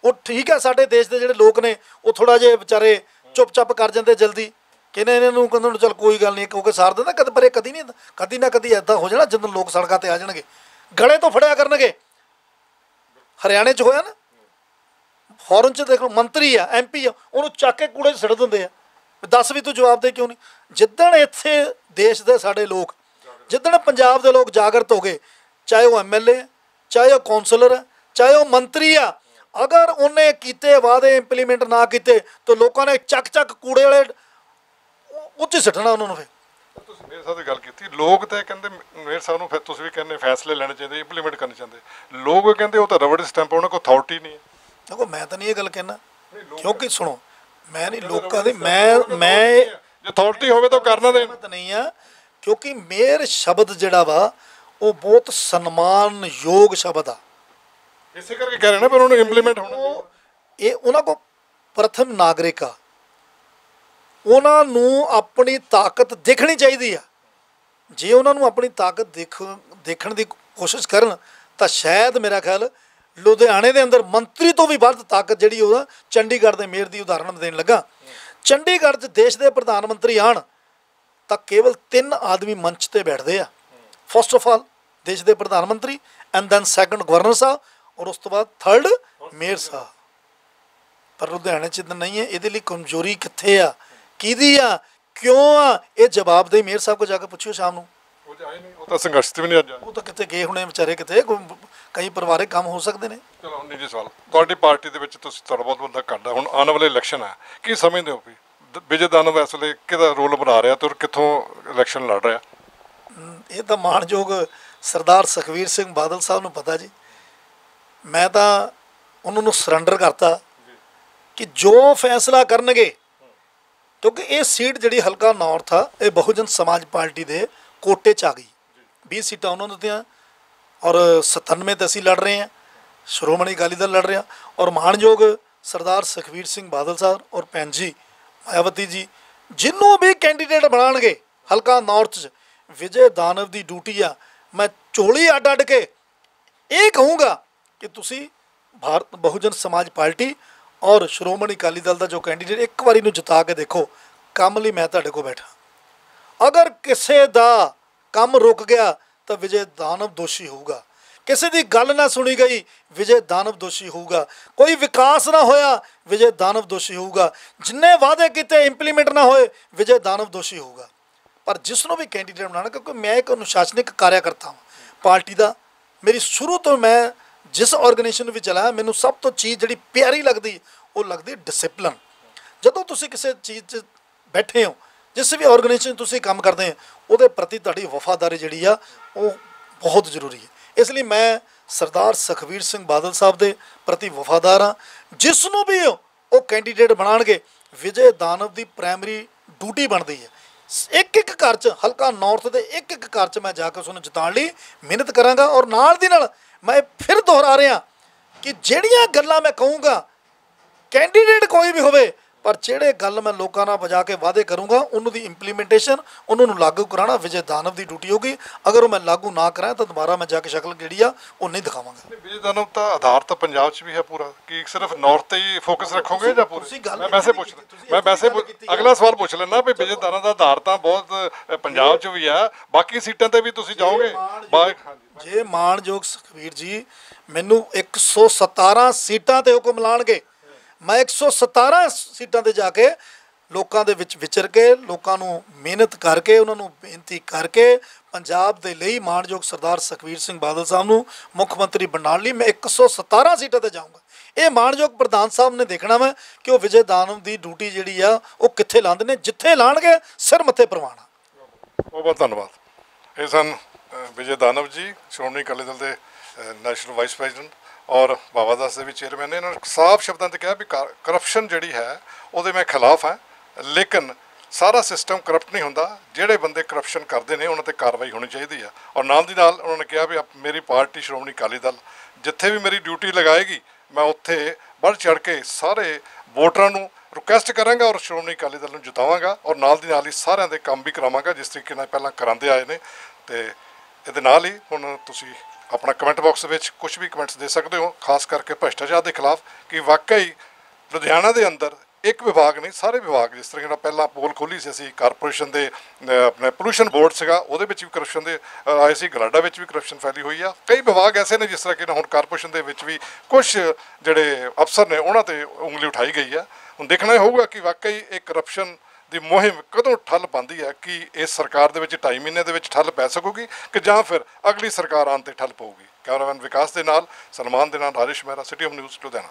ਉਹ ਠੀਕ ਹੈ, ਸਾਡੇ ਦੇਸ਼ ਦੇ ਜਿਹੜੇ ਲੋਕ ਨੇ ਉਹ ਥੋੜ੍ਹਾ ਜਿਹੇ ਵਿਚਾਰੇ ਚੁੱਪ ਚਾਪ ਕਰ ਜਾਂਦੇ ਜਲਦੀ, ਕਹਿੰਦੇ ਇਹਨਾਂ ਨੂੰ ਕਹਿੰਦੇ ਚੱਲ ਕੋਈ ਗੱਲ ਨਹੀਂ ਕਿਉਂਕਿ ਸਾਰ ਦਿੰਦਾ, ਕਦੇ ਪਰ ਇਹ ਕਦੀ ਨਹੀਂ, ਕਦੀ ਨਾ ਕਦੀ ਇੱਦਾਂ ਹੋ ਜਾਣਾ ਜਦੋਂ ਲੋਕ ਸੜਕਾਂ 'ਤੇ ਆ ਜਾਣਗੇ, ਗਲੇ ਤੋਂ ਫੜਿਆ ਕਰਨਗੇ। ਹਰਿਆਣੇ 'ਚ ਹੋਇਆ ਨਾ, ਫੋਰਨ 'ਚ ਦੇਖ ਲਓ, ਮੰਤਰੀ ਆ, MP ਆ, ਉਹਨੂੰ ਚੱਕ ਕੇ ਕੂੜੇ 'ਚ ਸਿੱਟ ਦਿੰਦੇ ਆ। ਦੱਸ ਵੀ ਤੂੰ ਜਵਾਬ ਦੇ ਕਿਉਂ ਨਹੀਂ? ਜਿੱਦਣ ਇੱਥੇ ਦੇਸ਼ ਦੇ ਸਾਡੇ ਲੋਕ, ਜਿੱਦਣ ਪੰਜਾਬ ਦੇ ਲੋਕ ਜਾਗਰਤ ਹੋ ਗਏ, ਚਾਹੇ ਉਹ MLA, ਚਾਹੇ ਉਹ ਕੌਂਸਲਰ, ਚਾਹੇ ਉਹ ਮੰਤਰੀ ਆ, ਅਗਰ ਉਹਨੇ ਕੀਤੇ ਵਾਅਦੇ ਇੰਪਲੀਮੈਂਟ ਨਾ ਕੀਤੇ ਤਾਂ ਲੋਕਾਂ ਨੇ ਚੱਕ ਕੂੜੇ ਵਾਲੇ ਉੱਚੇ ਸਿੱਟਣਾ ਉਹਨਾਂ ਨੂੰ। ਫਿਰ ਤੁਸੀਂ ਮੇਅਰ ਸਾਹਿਬ ਦੀ ਗੱਲ ਕੀਤੀ, ਲੋਕ ਤਾਂ ਕਹਿੰਦੇ ਮੇਅਰ ਸਾਹਿਬ ਨੂੰ, ਫਿਰ ਤੁਸੀਂ ਵੀ ਕਹਿੰਦੇ ਫੈਸਲੇ ਲੈਣੇ ਚਾਹੀਦੇ, ਇੰਪਲੀਮੈਂਟ ਕਰਨੇ ਚਾਹੁੰਦੇ। ਲੋਕ ਕਹਿੰਦੇ ਉਹ ਤਾਂ ਰਬੜ ਸਟੈਂਪ, ਉਹਨਾਂ ਕੋਲ ਅਥਾਰਟੀ ਨਹੀਂ ਹੈ। ਦੇਖੋ ਮੈਂ ਤਾਂ ਨਹੀਂ ਇਹ ਗੱਲ ਕਹਿਣਾ, ਕਿਉਂਕਿ ਸੁਣੋ, ਮੈਂ ਨਹੀਂ ਲੋਕਾਂ ਦੇ, ਮੈਂ ਅਥਾਰਟੀ ਹੋਵੇ ਤਾਂ ਕਰਨਾ ਦੇ ਨਹੀਂ ਆ, ਕਿਉਂਕਿ ਮੇਅਰ ਸ਼ਬਦ ਜਿਹੜਾ ਵਾ ਉਹ ਬਹੁਤ ਸਨਮਾਨਯੋਗ ਸ਼ਬਦ ਆ, ਇਸੇ ਕਰਕੇ ਕਹਿ ਰਹੇ ਨਾ, ਪਰ ਉਹਨੂੰ ਇੰਪਲੀਮੈਂਟ ਹੋਣਾ। ਇਹ ਉਹਨਾਂ ਕੋਲ ਪ੍ਰਥਮ ਨਾਗਰਿਕ ਆ, ਉਹਨਾਂ ਨੂੰ ਆਪਣੀ ਤਾਕਤ ਦੇਖਣੀ ਚਾਹੀਦੀ ਆ। ਜੇ ਉਹਨਾਂ ਨੂੰ ਆਪਣੀ ਤਾਕਤ ਦੇਖਣ ਦੀ ਕੋਸ਼ਿਸ਼ ਕਰਨ ਤਾਂ ਸ਼ਾਇਦ ਮੇਰਾ ਖਿਆਲ ਲੁਧਿਆਣੇ ਦੇ ਅੰਦਰ ਮੰਤਰੀ ਤੋਂ ਵੀ ਵੱਧ ਤਾਕਤ ਜਿਹੜੀ ਉਹਦਾ ਚੰਡੀਗੜ੍ਹ ਦੇ ਮੇਅਰ ਦੀ ਉਦਾਹਰਨ ਦੇਣ ਲੱਗਾ। ਚੰਡੀਗੜ੍ਹ 'ਚ ਦੇਸ਼ ਦੇ ਪ੍ਰਧਾਨ ਮੰਤਰੀ ਆਉਣ ਤਾਂ ਕੇਵਲ 3 ਆਦਮੀ ਮੰਚ 'ਤੇ ਬੈਠਦੇ ਆ। ਫਸਟ ਆਫ ਆਲ ਦੇਸ਼ ਦੇ ਪ੍ਰਧਾਨ ਮੰਤਰੀ, ਐਂਡ ਦੈਨ ਸੈਕੰਡ ਗਵਰਨਰ ਸਾਹਿਬ, ਔਰ ਉਸ ਤੋਂ ਬਾਅਦ ਥਰਡ ਮੇਅਰ ਸਾਹਿਬ। ਪਰ ਲੁਧਿਆਣੇ 'ਚ ਤਾਂ ਨਹੀਂ ਹੈ। ਇਹਦੇ ਲਈ ਕਮਜ਼ੋਰੀ ਕਿੱਥੇ ਆ, ਕਿਹਦੀ ਆ, ਕਿਉਂ ਆ? ਇਹ ਜਵਾਬ ਦੇ ਮੇਅਰ ਸਾਹਿਬ ਕੋਲ ਜਾ ਕੇ ਪੁੱਛਿਓ ਸ਼ਾਮ ਨੂੰ। ਉਹ ਤਾਂ ਸੰਘਰਸ਼ ਤੇ ਵੀ ਨਹੀਂ ਅੱਜ, ਉਹ ਤਾਂ ਕਿਤੇ ਗਏ ਹੋਣੇ ਵਿਚਾਰੇ, ਕਿਤੇ ਕਈ ਪਰਿਵਾਰਿਕ ਕੰਮ ਹੋ ਸਕਦੇ ਨੇ। ਚਲੋ ਹੁਣ ਨਿੱਜੀ ਸਵਾਲ, ਤੁਹਾਡੀ ਪਾਰਟੀ ਦੇ ਵਿੱਚ ਤੁਸੀਂ ਥੋੜ੍ਹਾ ਬਹੁਤ ਬੰਦਾ ਘੱਟ, ਹੁਣ ਆਉਣ ਵਾਲੇ ਇਲੈਕਸ਼ਨ ਹੈ, ਕੀ ਸਮਝਦੇ ਹੋ ਵੀ ਵਿਜੇ ਦਾਨਵ ਇਸ ਵੇਲੇ ਕਿਹਦਾ ਰੋਲ ਬਣਾ ਰਿਹਾ ਤੇ ਕਿੱਥੋਂ ਇਲੈਕਸ਼ਨ ਲੜ ਰਿਹਾ? ਇਹ ਤਾਂ ਮਾਣਯੋਗ ਸਰਦਾਰ ਸੁਖਬੀਰ ਸਿੰਘ ਬਾਦਲ ਸਾਹਿਬ ਨੂੰ ਪਤਾ ਜੀ। ਮੈਂ ਤਾਂ ਉਹਨਾਂ ਨੂੰ ਸਰੈਂਡਰ ਕਰਤਾ ਕਿ ਜੋ ਫੈਸਲਾ ਕਰਨਗੇ, ਕਿਉਂਕਿ ਇਹ ਸੀਟ ਜਿਹੜੀ ਹਲਕਾ ਨਾਰਥ ਆ ਇਹ ਬਹੁਜਨ ਸਮਾਜ ਪਾਰਟੀ ਦੇ ਕੋਟੇ 'ਚ ਆ ਗਈ। 20 ਸੀਟਾਂ ਉਹਨਾਂ ਨੂੰ ਦਿੱਤੀਆਂ ਔਰ 97 ਤੇ ਅਸੀਂ ਲੜ ਰਹੇ ਹਾਂ, ਸ਼੍ਰੋਮਣੀ ਅਕਾਲੀ ਦਲ ਲੜ ਰਿਹਾ। ਔਰ ਮਾਣਯੋਗ ਸਰਦਾਰ ਸੁਖਬੀਰ ਸਿੰਘ ਬਾਦਲ ਸਾਹਿਬ ਔਰ ਭੈਣ ਜੀ ਮਾਇਆਵਤੀ ਜੀ ਜਿਹਨੂੰ ਵੀ ਕੈਂਡੀਡੇਟ ਬਣਾਉਣਗੇ ਹਲਕਾ ਨਾਰਥ 'ਚ, ਵਿਜੇ ਦਾਨਵ ਦੀ ਡਿਊਟੀ ਆ। ਮੈਂ ਝੋਲੀ ਅੱਡ ਅੱਡ ਕੇ ਇਹ ਕਹੂੰਗਾ ਕਿ ਤੁਸੀਂ ਭਾਰਤ ਬਹੁਜਨ ਸਮਾਜ ਪਾਰਟੀ ਔਰ ਸ਼੍ਰੋਮਣੀ ਅਕਾਲੀ ਦਲ ਦਾ ਜੋ ਕੈਂਡੀਡੇਟ ਇੱਕ ਵਾਰੀ ਨੂੰ ਜਿਤਾ ਕੇ ਦੇਖੋ, ਕੰਮ ਲਈ ਮੈਂ ਤੁਹਾਡੇ ਕੋਲ ਬੈਠਾ। ਅਗਰ ਕਿਸੇ ਦਾ ਕੰਮ ਰੁਕ ਗਿਆ ਤਾਂ ਵਿਜੇ ਦਾਨਵ ਦੋਸ਼ੀ ਹੋਊਗਾ। ਕਿਸੇ ਦੀ ਗੱਲ ਨਾ ਸੁਣੀ ਗਈ, ਵਿਜੇ ਦਾਨਵ ਦੋਸ਼ੀ ਹੋਊਗਾ। ਕੋਈ ਵਿਕਾਸ ਨਾ ਹੋਇਆ, ਵਿਜੇ ਦਾਨਵ ਦੋਸ਼ੀ ਹੋਊਗਾ। ਜਿੰਨੇ ਵਾਅਦੇ ਕੀਤੇ ਇੰਪਲੀਮੈਂਟ ਨਾ ਹੋਏ, ਵਿਜੇ ਦਾਨਵ ਦੋਸ਼ੀ ਹੋਊਗਾ। ਪਰ ਜਿਸ ਨੂੰ ਵੀ ਕੈਂਡੀਡੇਟ ਬਣਾਉਣਾ, ਕਿਉਂਕਿ ਮੈਂ ਇੱਕ ਅਨੁਸ਼ਾਸਨਿਕ ਕਾਰਿਆਕਰਤਾ ਹਾਂ ਪਾਰਟੀ ਦਾ। ਮੇਰੀ ਸ਼ੁਰੂ ਤੋਂ ਮੈਂ ਜਿਸ ਆਰਗੇਨਾਈਜੇਸ਼ਨ ਵਿੱਚ ਚਲਾਇਆ, ਮੈਨੂੰ ਸਭ ਤੋਂ ਚੀਜ਼ ਜਿਹੜੀ ਪਿਆਰੀ ਲੱਗਦੀ ਉਹ ਲੱਗਦੀ ਡਿਸਿਪਲਨ। ਜਦੋਂ ਤੁਸੀਂ ਕਿਸੇ ਚੀਜ਼ 'ਚ ਬੈਠੇ ਹੋ, ਜਿਸ ਵੀ ਆਰਗੇਨਾਈਜੇਸ਼ਨ ਤੁਸੀਂ ਕੰਮ ਕਰਦੇ ਹੋ, ਉਹਦੇ ਪ੍ਰਤੀ ਤੁਹਾਡੀ ਵਫਾਦਾਰੀ ਜਿਹੜੀ ਆ ਉਹ ਬਹੁਤ ਜ਼ਰੂਰੀ ਹੈ। ਇਸ ਲਈ ਮੈਂ ਸਰਦਾਰ ਸੁਖਬੀਰ ਸਿੰਘ ਬਾਦਲ ਸਾਹਿਬ ਦੇ ਪ੍ਰਤੀ ਵਫਾਦਾਰ ਹਾਂ। ਜਿਸ ਨੂੰ ਵੀ ਉਹ ਕੈਂਡੀਡੇਟ ਬਣਾਉਣਗੇ, ਵਿਜੇ ਦਾਨਵ ਦੀ ਪ੍ਰਾਇਮਰੀ ਡਿਊਟੀ ਬਣਦੀ ਹੈ। ਇੱਕ ਇੱਕ ਘਰ 'ਚ, ਹਲਕਾ ਨਾਰਥ ਦੇ ਇੱਕ ਇੱਕ ਘਰ 'ਚ ਮੈਂ ਜਾ ਕੇ ਉਸਨੂੰ ਜਿਤਾਉਣ ਲਈ ਮਿਹਨਤ ਕਰਾਂਗਾ। ਔਰ ਨਾਲ ਦੀ ਨਾਲ ਮੈਂ ਫਿਰ ਦੁਹਰਾ ਰਿਹਾ ਕਿ ਜਿਹੜੀਆਂ ਗੱਲਾਂ ਮੈਂ ਕਹੂੰਗਾ, ਕੈਂਡੀਡੇਟ ਕੋਈ ਵੀ ਹੋਵੇ, ਪਰ ਜਿਹੜੇ ਗੱਲ ਮੈਂ ਲੋਕਾਂ ਨਾਲ ਵਜਾ ਕੇ ਵਾਅਦੇ ਕਰੂੰਗਾ, ਉਹਨੂੰ ਦੀ ਇੰਪਲੀਮੈਂਟੇਸ਼ਨ, ਉਹਨਾਂ ਨੂੰ ਲਾਗੂ ਕਰਾਉਣਾ ਵਿਜੇ ਦਾਨਵ ਦੀ ਡਿਊਟੀ ਹੋਗੀ। ਅਗਰ ਉਹ ਮੈਂ ਲਾਗੂ ਨਾ ਕਰਾਂ ਤਾਂ ਦੁਬਾਰਾ ਮੈਂ ਜਾ ਕੇ ਸ਼ਕਲ ਜਿਹੜੀ ਆ ਉਹ ਨਹੀਂ ਦਿਖਾਵਾਂਗਾ। ਵਿਜੇ ਦਾਨਵ ਦਾ ਆਧਾਰ ਤਾਂ ਪੰਜਾਬ 'ਚ ਵੀ ਹੈ ਪੂਰਾ, ਕਿ ਸਿਰਫ ਨਾਰਥ ਤੇ ਹੀ ਫੋਕਸ ਰੱਖੋਗੇ ਜਾਂ ਪੂਰੇ? ਮੈਂ ਵੈਸੇ ਅਗਲਾ ਸਵਾਲ ਪੁੱਛ ਲੈਣਾ ਵੀ ਵਿਜੇ ਦਾਨਵ ਦਾ ਆਧਾਰ ਤਾਂ ਬਹੁਤ ਪੰਜਾਬ 'ਚ ਵੀ ਹੈ, ਬਾਕੀ ਸੀਟਾਂ ਤੇ ਵੀ ਤੁਸੀਂ ਜਾਓਗੇ? ਜੇ ਮਾਣਯੋਗ ਸੁਖਬੀਰ ਜੀ ਮੈਨੂੰ 117 ਸੀਟਾਂ ਤੇ ਹੁਕਮ ਲਾਉਣਗੇ, ਮੈਂ 117 ਸੀਟਾਂ ਤੇ ਜਾ ਕੇ ਲੋਕਾਂ ਦੇ ਵਿੱਚ ਵਿਚਰ ਕੇ, ਲੋਕਾਂ ਨੂੰ ਮਿਹਨਤ ਕਰਕੇ, ਉਹਨਾਂ ਨੂੰ ਬੇਨਤੀ ਕਰਕੇ ਪੰਜਾਬ ਦੇ ਲਈ ਮਾਣਯੋਗ ਸਰਦਾਰ ਸੁਖਬੀਰ ਸਿੰਘ ਬਾਦਲ ਸਾਹਿਬ ਨੂੰ ਮੁੱਖ ਮੰਤਰੀ ਬਣਾਉਣ ਲਈ ਮੈਂ 117 ਸੀਟਾਂ ਤੇ ਜਾਊਂਗਾ। ਇਹ ਮਾਣਯੋਗ ਪ੍ਰਧਾਨ ਸਾਹਿਬ ਨੇ ਦੇਖਣਾ ਵਾ ਕਿ ਉਹ ਵਿਜੇ ਦਾਨਵ ਦੀ ਡਿਊਟੀ ਜਿਹੜੀ ਆ ਉਹ ਕਿੱਥੇ ਲਾਉਂਦੇ ਨੇ। ਜਿੱਥੇ ਲਾਉਣਗੇ ਸਿਰ ਮੱਥੇ ਪ੍ਰਵਾਨ। ਬਹੁਤ ਬਹੁਤ ਧੰਨਵਾਦ। ਇਹ ਸਨ ਵਿਜੇ ਦਾਨਵ ਜੀ, ਸ਼੍ਰੋਮਣੀ ਅਕਾਲੀ ਦਲ ਦੇ ਨੈਸ਼ਨਲ ਵਾਈਸ ਪ੍ਰੈਜ਼ੀਡੈਂਟ ਔਰ ਬਾਬਾ ਦਾਸ ਦੇ ਵੀ ਚੇਅਰਮੈਨ ਨੇ। ਇਹਨਾਂ ਨੇ ਸਾਫ਼ ਸ਼ਬਦਾਂ 'ਚ ਕਿਹਾ ਵੀ ਕਰਪਸ਼ਨ ਜਿਹੜੀ ਹੈ ਉਹਦੇ ਮੈਂ ਖਿਲਾਫ ਹਾਂ, ਲੇਕਿਨ ਸਾਰਾ ਸਿਸਟਮ ਕਰਪਟ ਨਹੀਂ ਹੁੰਦਾ। ਜਿਹੜੇ ਬੰਦੇ ਕਰਪਸ਼ਨ ਕਰਦੇ ਨੇ ਉਹਨਾਂ 'ਤੇ ਕਾਰਵਾਈ ਹੋਣੀ ਚਾਹੀਦੀ ਆ। ਔਰ ਨਾਲ ਦੀ ਨਾਲ ਉਹਨਾਂ ਨੇ ਕਿਹਾ ਵੀ ਮੇਰੀ ਪਾਰਟੀ ਸ਼੍ਰੋਮਣੀ ਅਕਾਲੀ ਦਲ ਜਿੱਥੇ ਵੀ ਮੇਰੀ ਡਿਊਟੀ ਲਗਾਏਗੀ, ਮੈਂ ਉੱਥੇ ਵੱਧ ਚੜ੍ਹ ਕੇ ਸਾਰੇ ਵੋਟਰਾਂ ਨੂੰ ਰਿਕੁਐਸਟ ਕਰਾਂਗਾ ਔਰ ਸ਼੍ਰੋਮਣੀ ਅਕਾਲੀ ਦਲ ਨੂੰ ਜਿਤਾਵਾਂਗਾ। ਔਰ ਨਾਲ ਦੀ ਨਾਲ ਹੀ ਸਾਰਿਆਂ ਦੇ ਕੰਮ ਵੀ ਕਰਾਵਾਂਗਾ ਜਿਸ ਤਰੀਕੇ ਨਾਲ ਪਹਿਲਾਂ ਕਰਾਉਂਦੇ ਆਏ ਨੇ। ਅਤੇ ਇਹਦੇ ਨਾਲ ਹੀ ਹੁਣ ਤੁਸੀਂ ਆਪਣਾ ਕਮੈਂਟ ਬਾਕਸ ਵਿੱਚ ਕੁਝ ਵੀ ਕਮੈਂਟਸ ਦੇ ਸਕਦੇ ਹੋ, ਖਾਸ ਕਰਕੇ ਭ੍ਰਿਸ਼ਟਾਚਾਰ ਦੇ ਖਿਲਾਫ, ਕਿ ਵਾਕਈ ਲੁਧਿਆਣਾ ਦੇ ਅੰਦਰ ਇੱਕ ਵਿਭਾਗ ਨਹੀਂ, ਸਾਰੇ ਵਿਭਾਗ, ਜਿਸ ਤਰ੍ਹਾਂ ਨਾਲ ਪਹਿਲਾਂ ਪੋਲ ਖੋਲ੍ਹੀ ਸੀ ਅਸੀਂ ਕਾਰਪੋਰੇਸ਼ਨ ਦੇ, ਆਪਣੇ ਪੋਲੂਸ਼ਨ ਬੋਰਡ ਸੀਗਾ ਉਹਦੇ ਵਿੱਚ ਵੀ ਕਰਪਸ਼ਨ ਦੇ ਆਏ ਸੀ, ਗਲਾਡਾ ਵਿੱਚ ਵੀ ਕਰਪਸ਼ਨ ਫੈਲੀ ਹੋਈ ਆ। ਕਈ ਵਿਭਾਗ ਐਸੇ ਨੇ ਜਿਸ ਤਰ੍ਹਾਂ ਕਿ ਹੁਣ ਕਾਰਪੋਰੇਸ਼ਨ ਦੇ ਵਿੱਚ ਵੀ ਕੁਝ ਜਿਹੜੇ ਅਫਸਰ ਨੇ ਉਹਨਾਂ 'ਤੇ ਉਂਗਲੀ ਉਠਾਈ ਗਈ ਆ। ਹੁਣ ਦੇਖਣਾ ਇਹ ਹੋਊਗਾ ਕਿ ਵਾਕਈ ਇਹ ਕਰਪਸ਼ਨ ਦੀ ਮੁਹਿੰਮ ਕਦੋਂ ਠੱਲ ਪਾਉਂਦੀ ਹੈ, ਕਿ ਇਸ ਸਰਕਾਰ ਦੇ ਵਿੱਚ 2.5 ਮਹੀਨੇ ਦੇ ਵਿੱਚ ਠੱਲ ਪੈ ਸਕੂਗੀ ਕਿ ਜਾਂ ਫਿਰ ਅਗਲੀ ਸਰਕਾਰ ਆਉਣ 'ਤੇ ਠੱਲ ਪਊਗੀ। ਕੈਮਰਾਮੈਨ ਵਿਕਾਸ ਦੇ ਨਾਲ, ਸਲਮਾਨ ਦੇ ਨਾਲ, Rajesh Mehra, city home news, Ludhiana.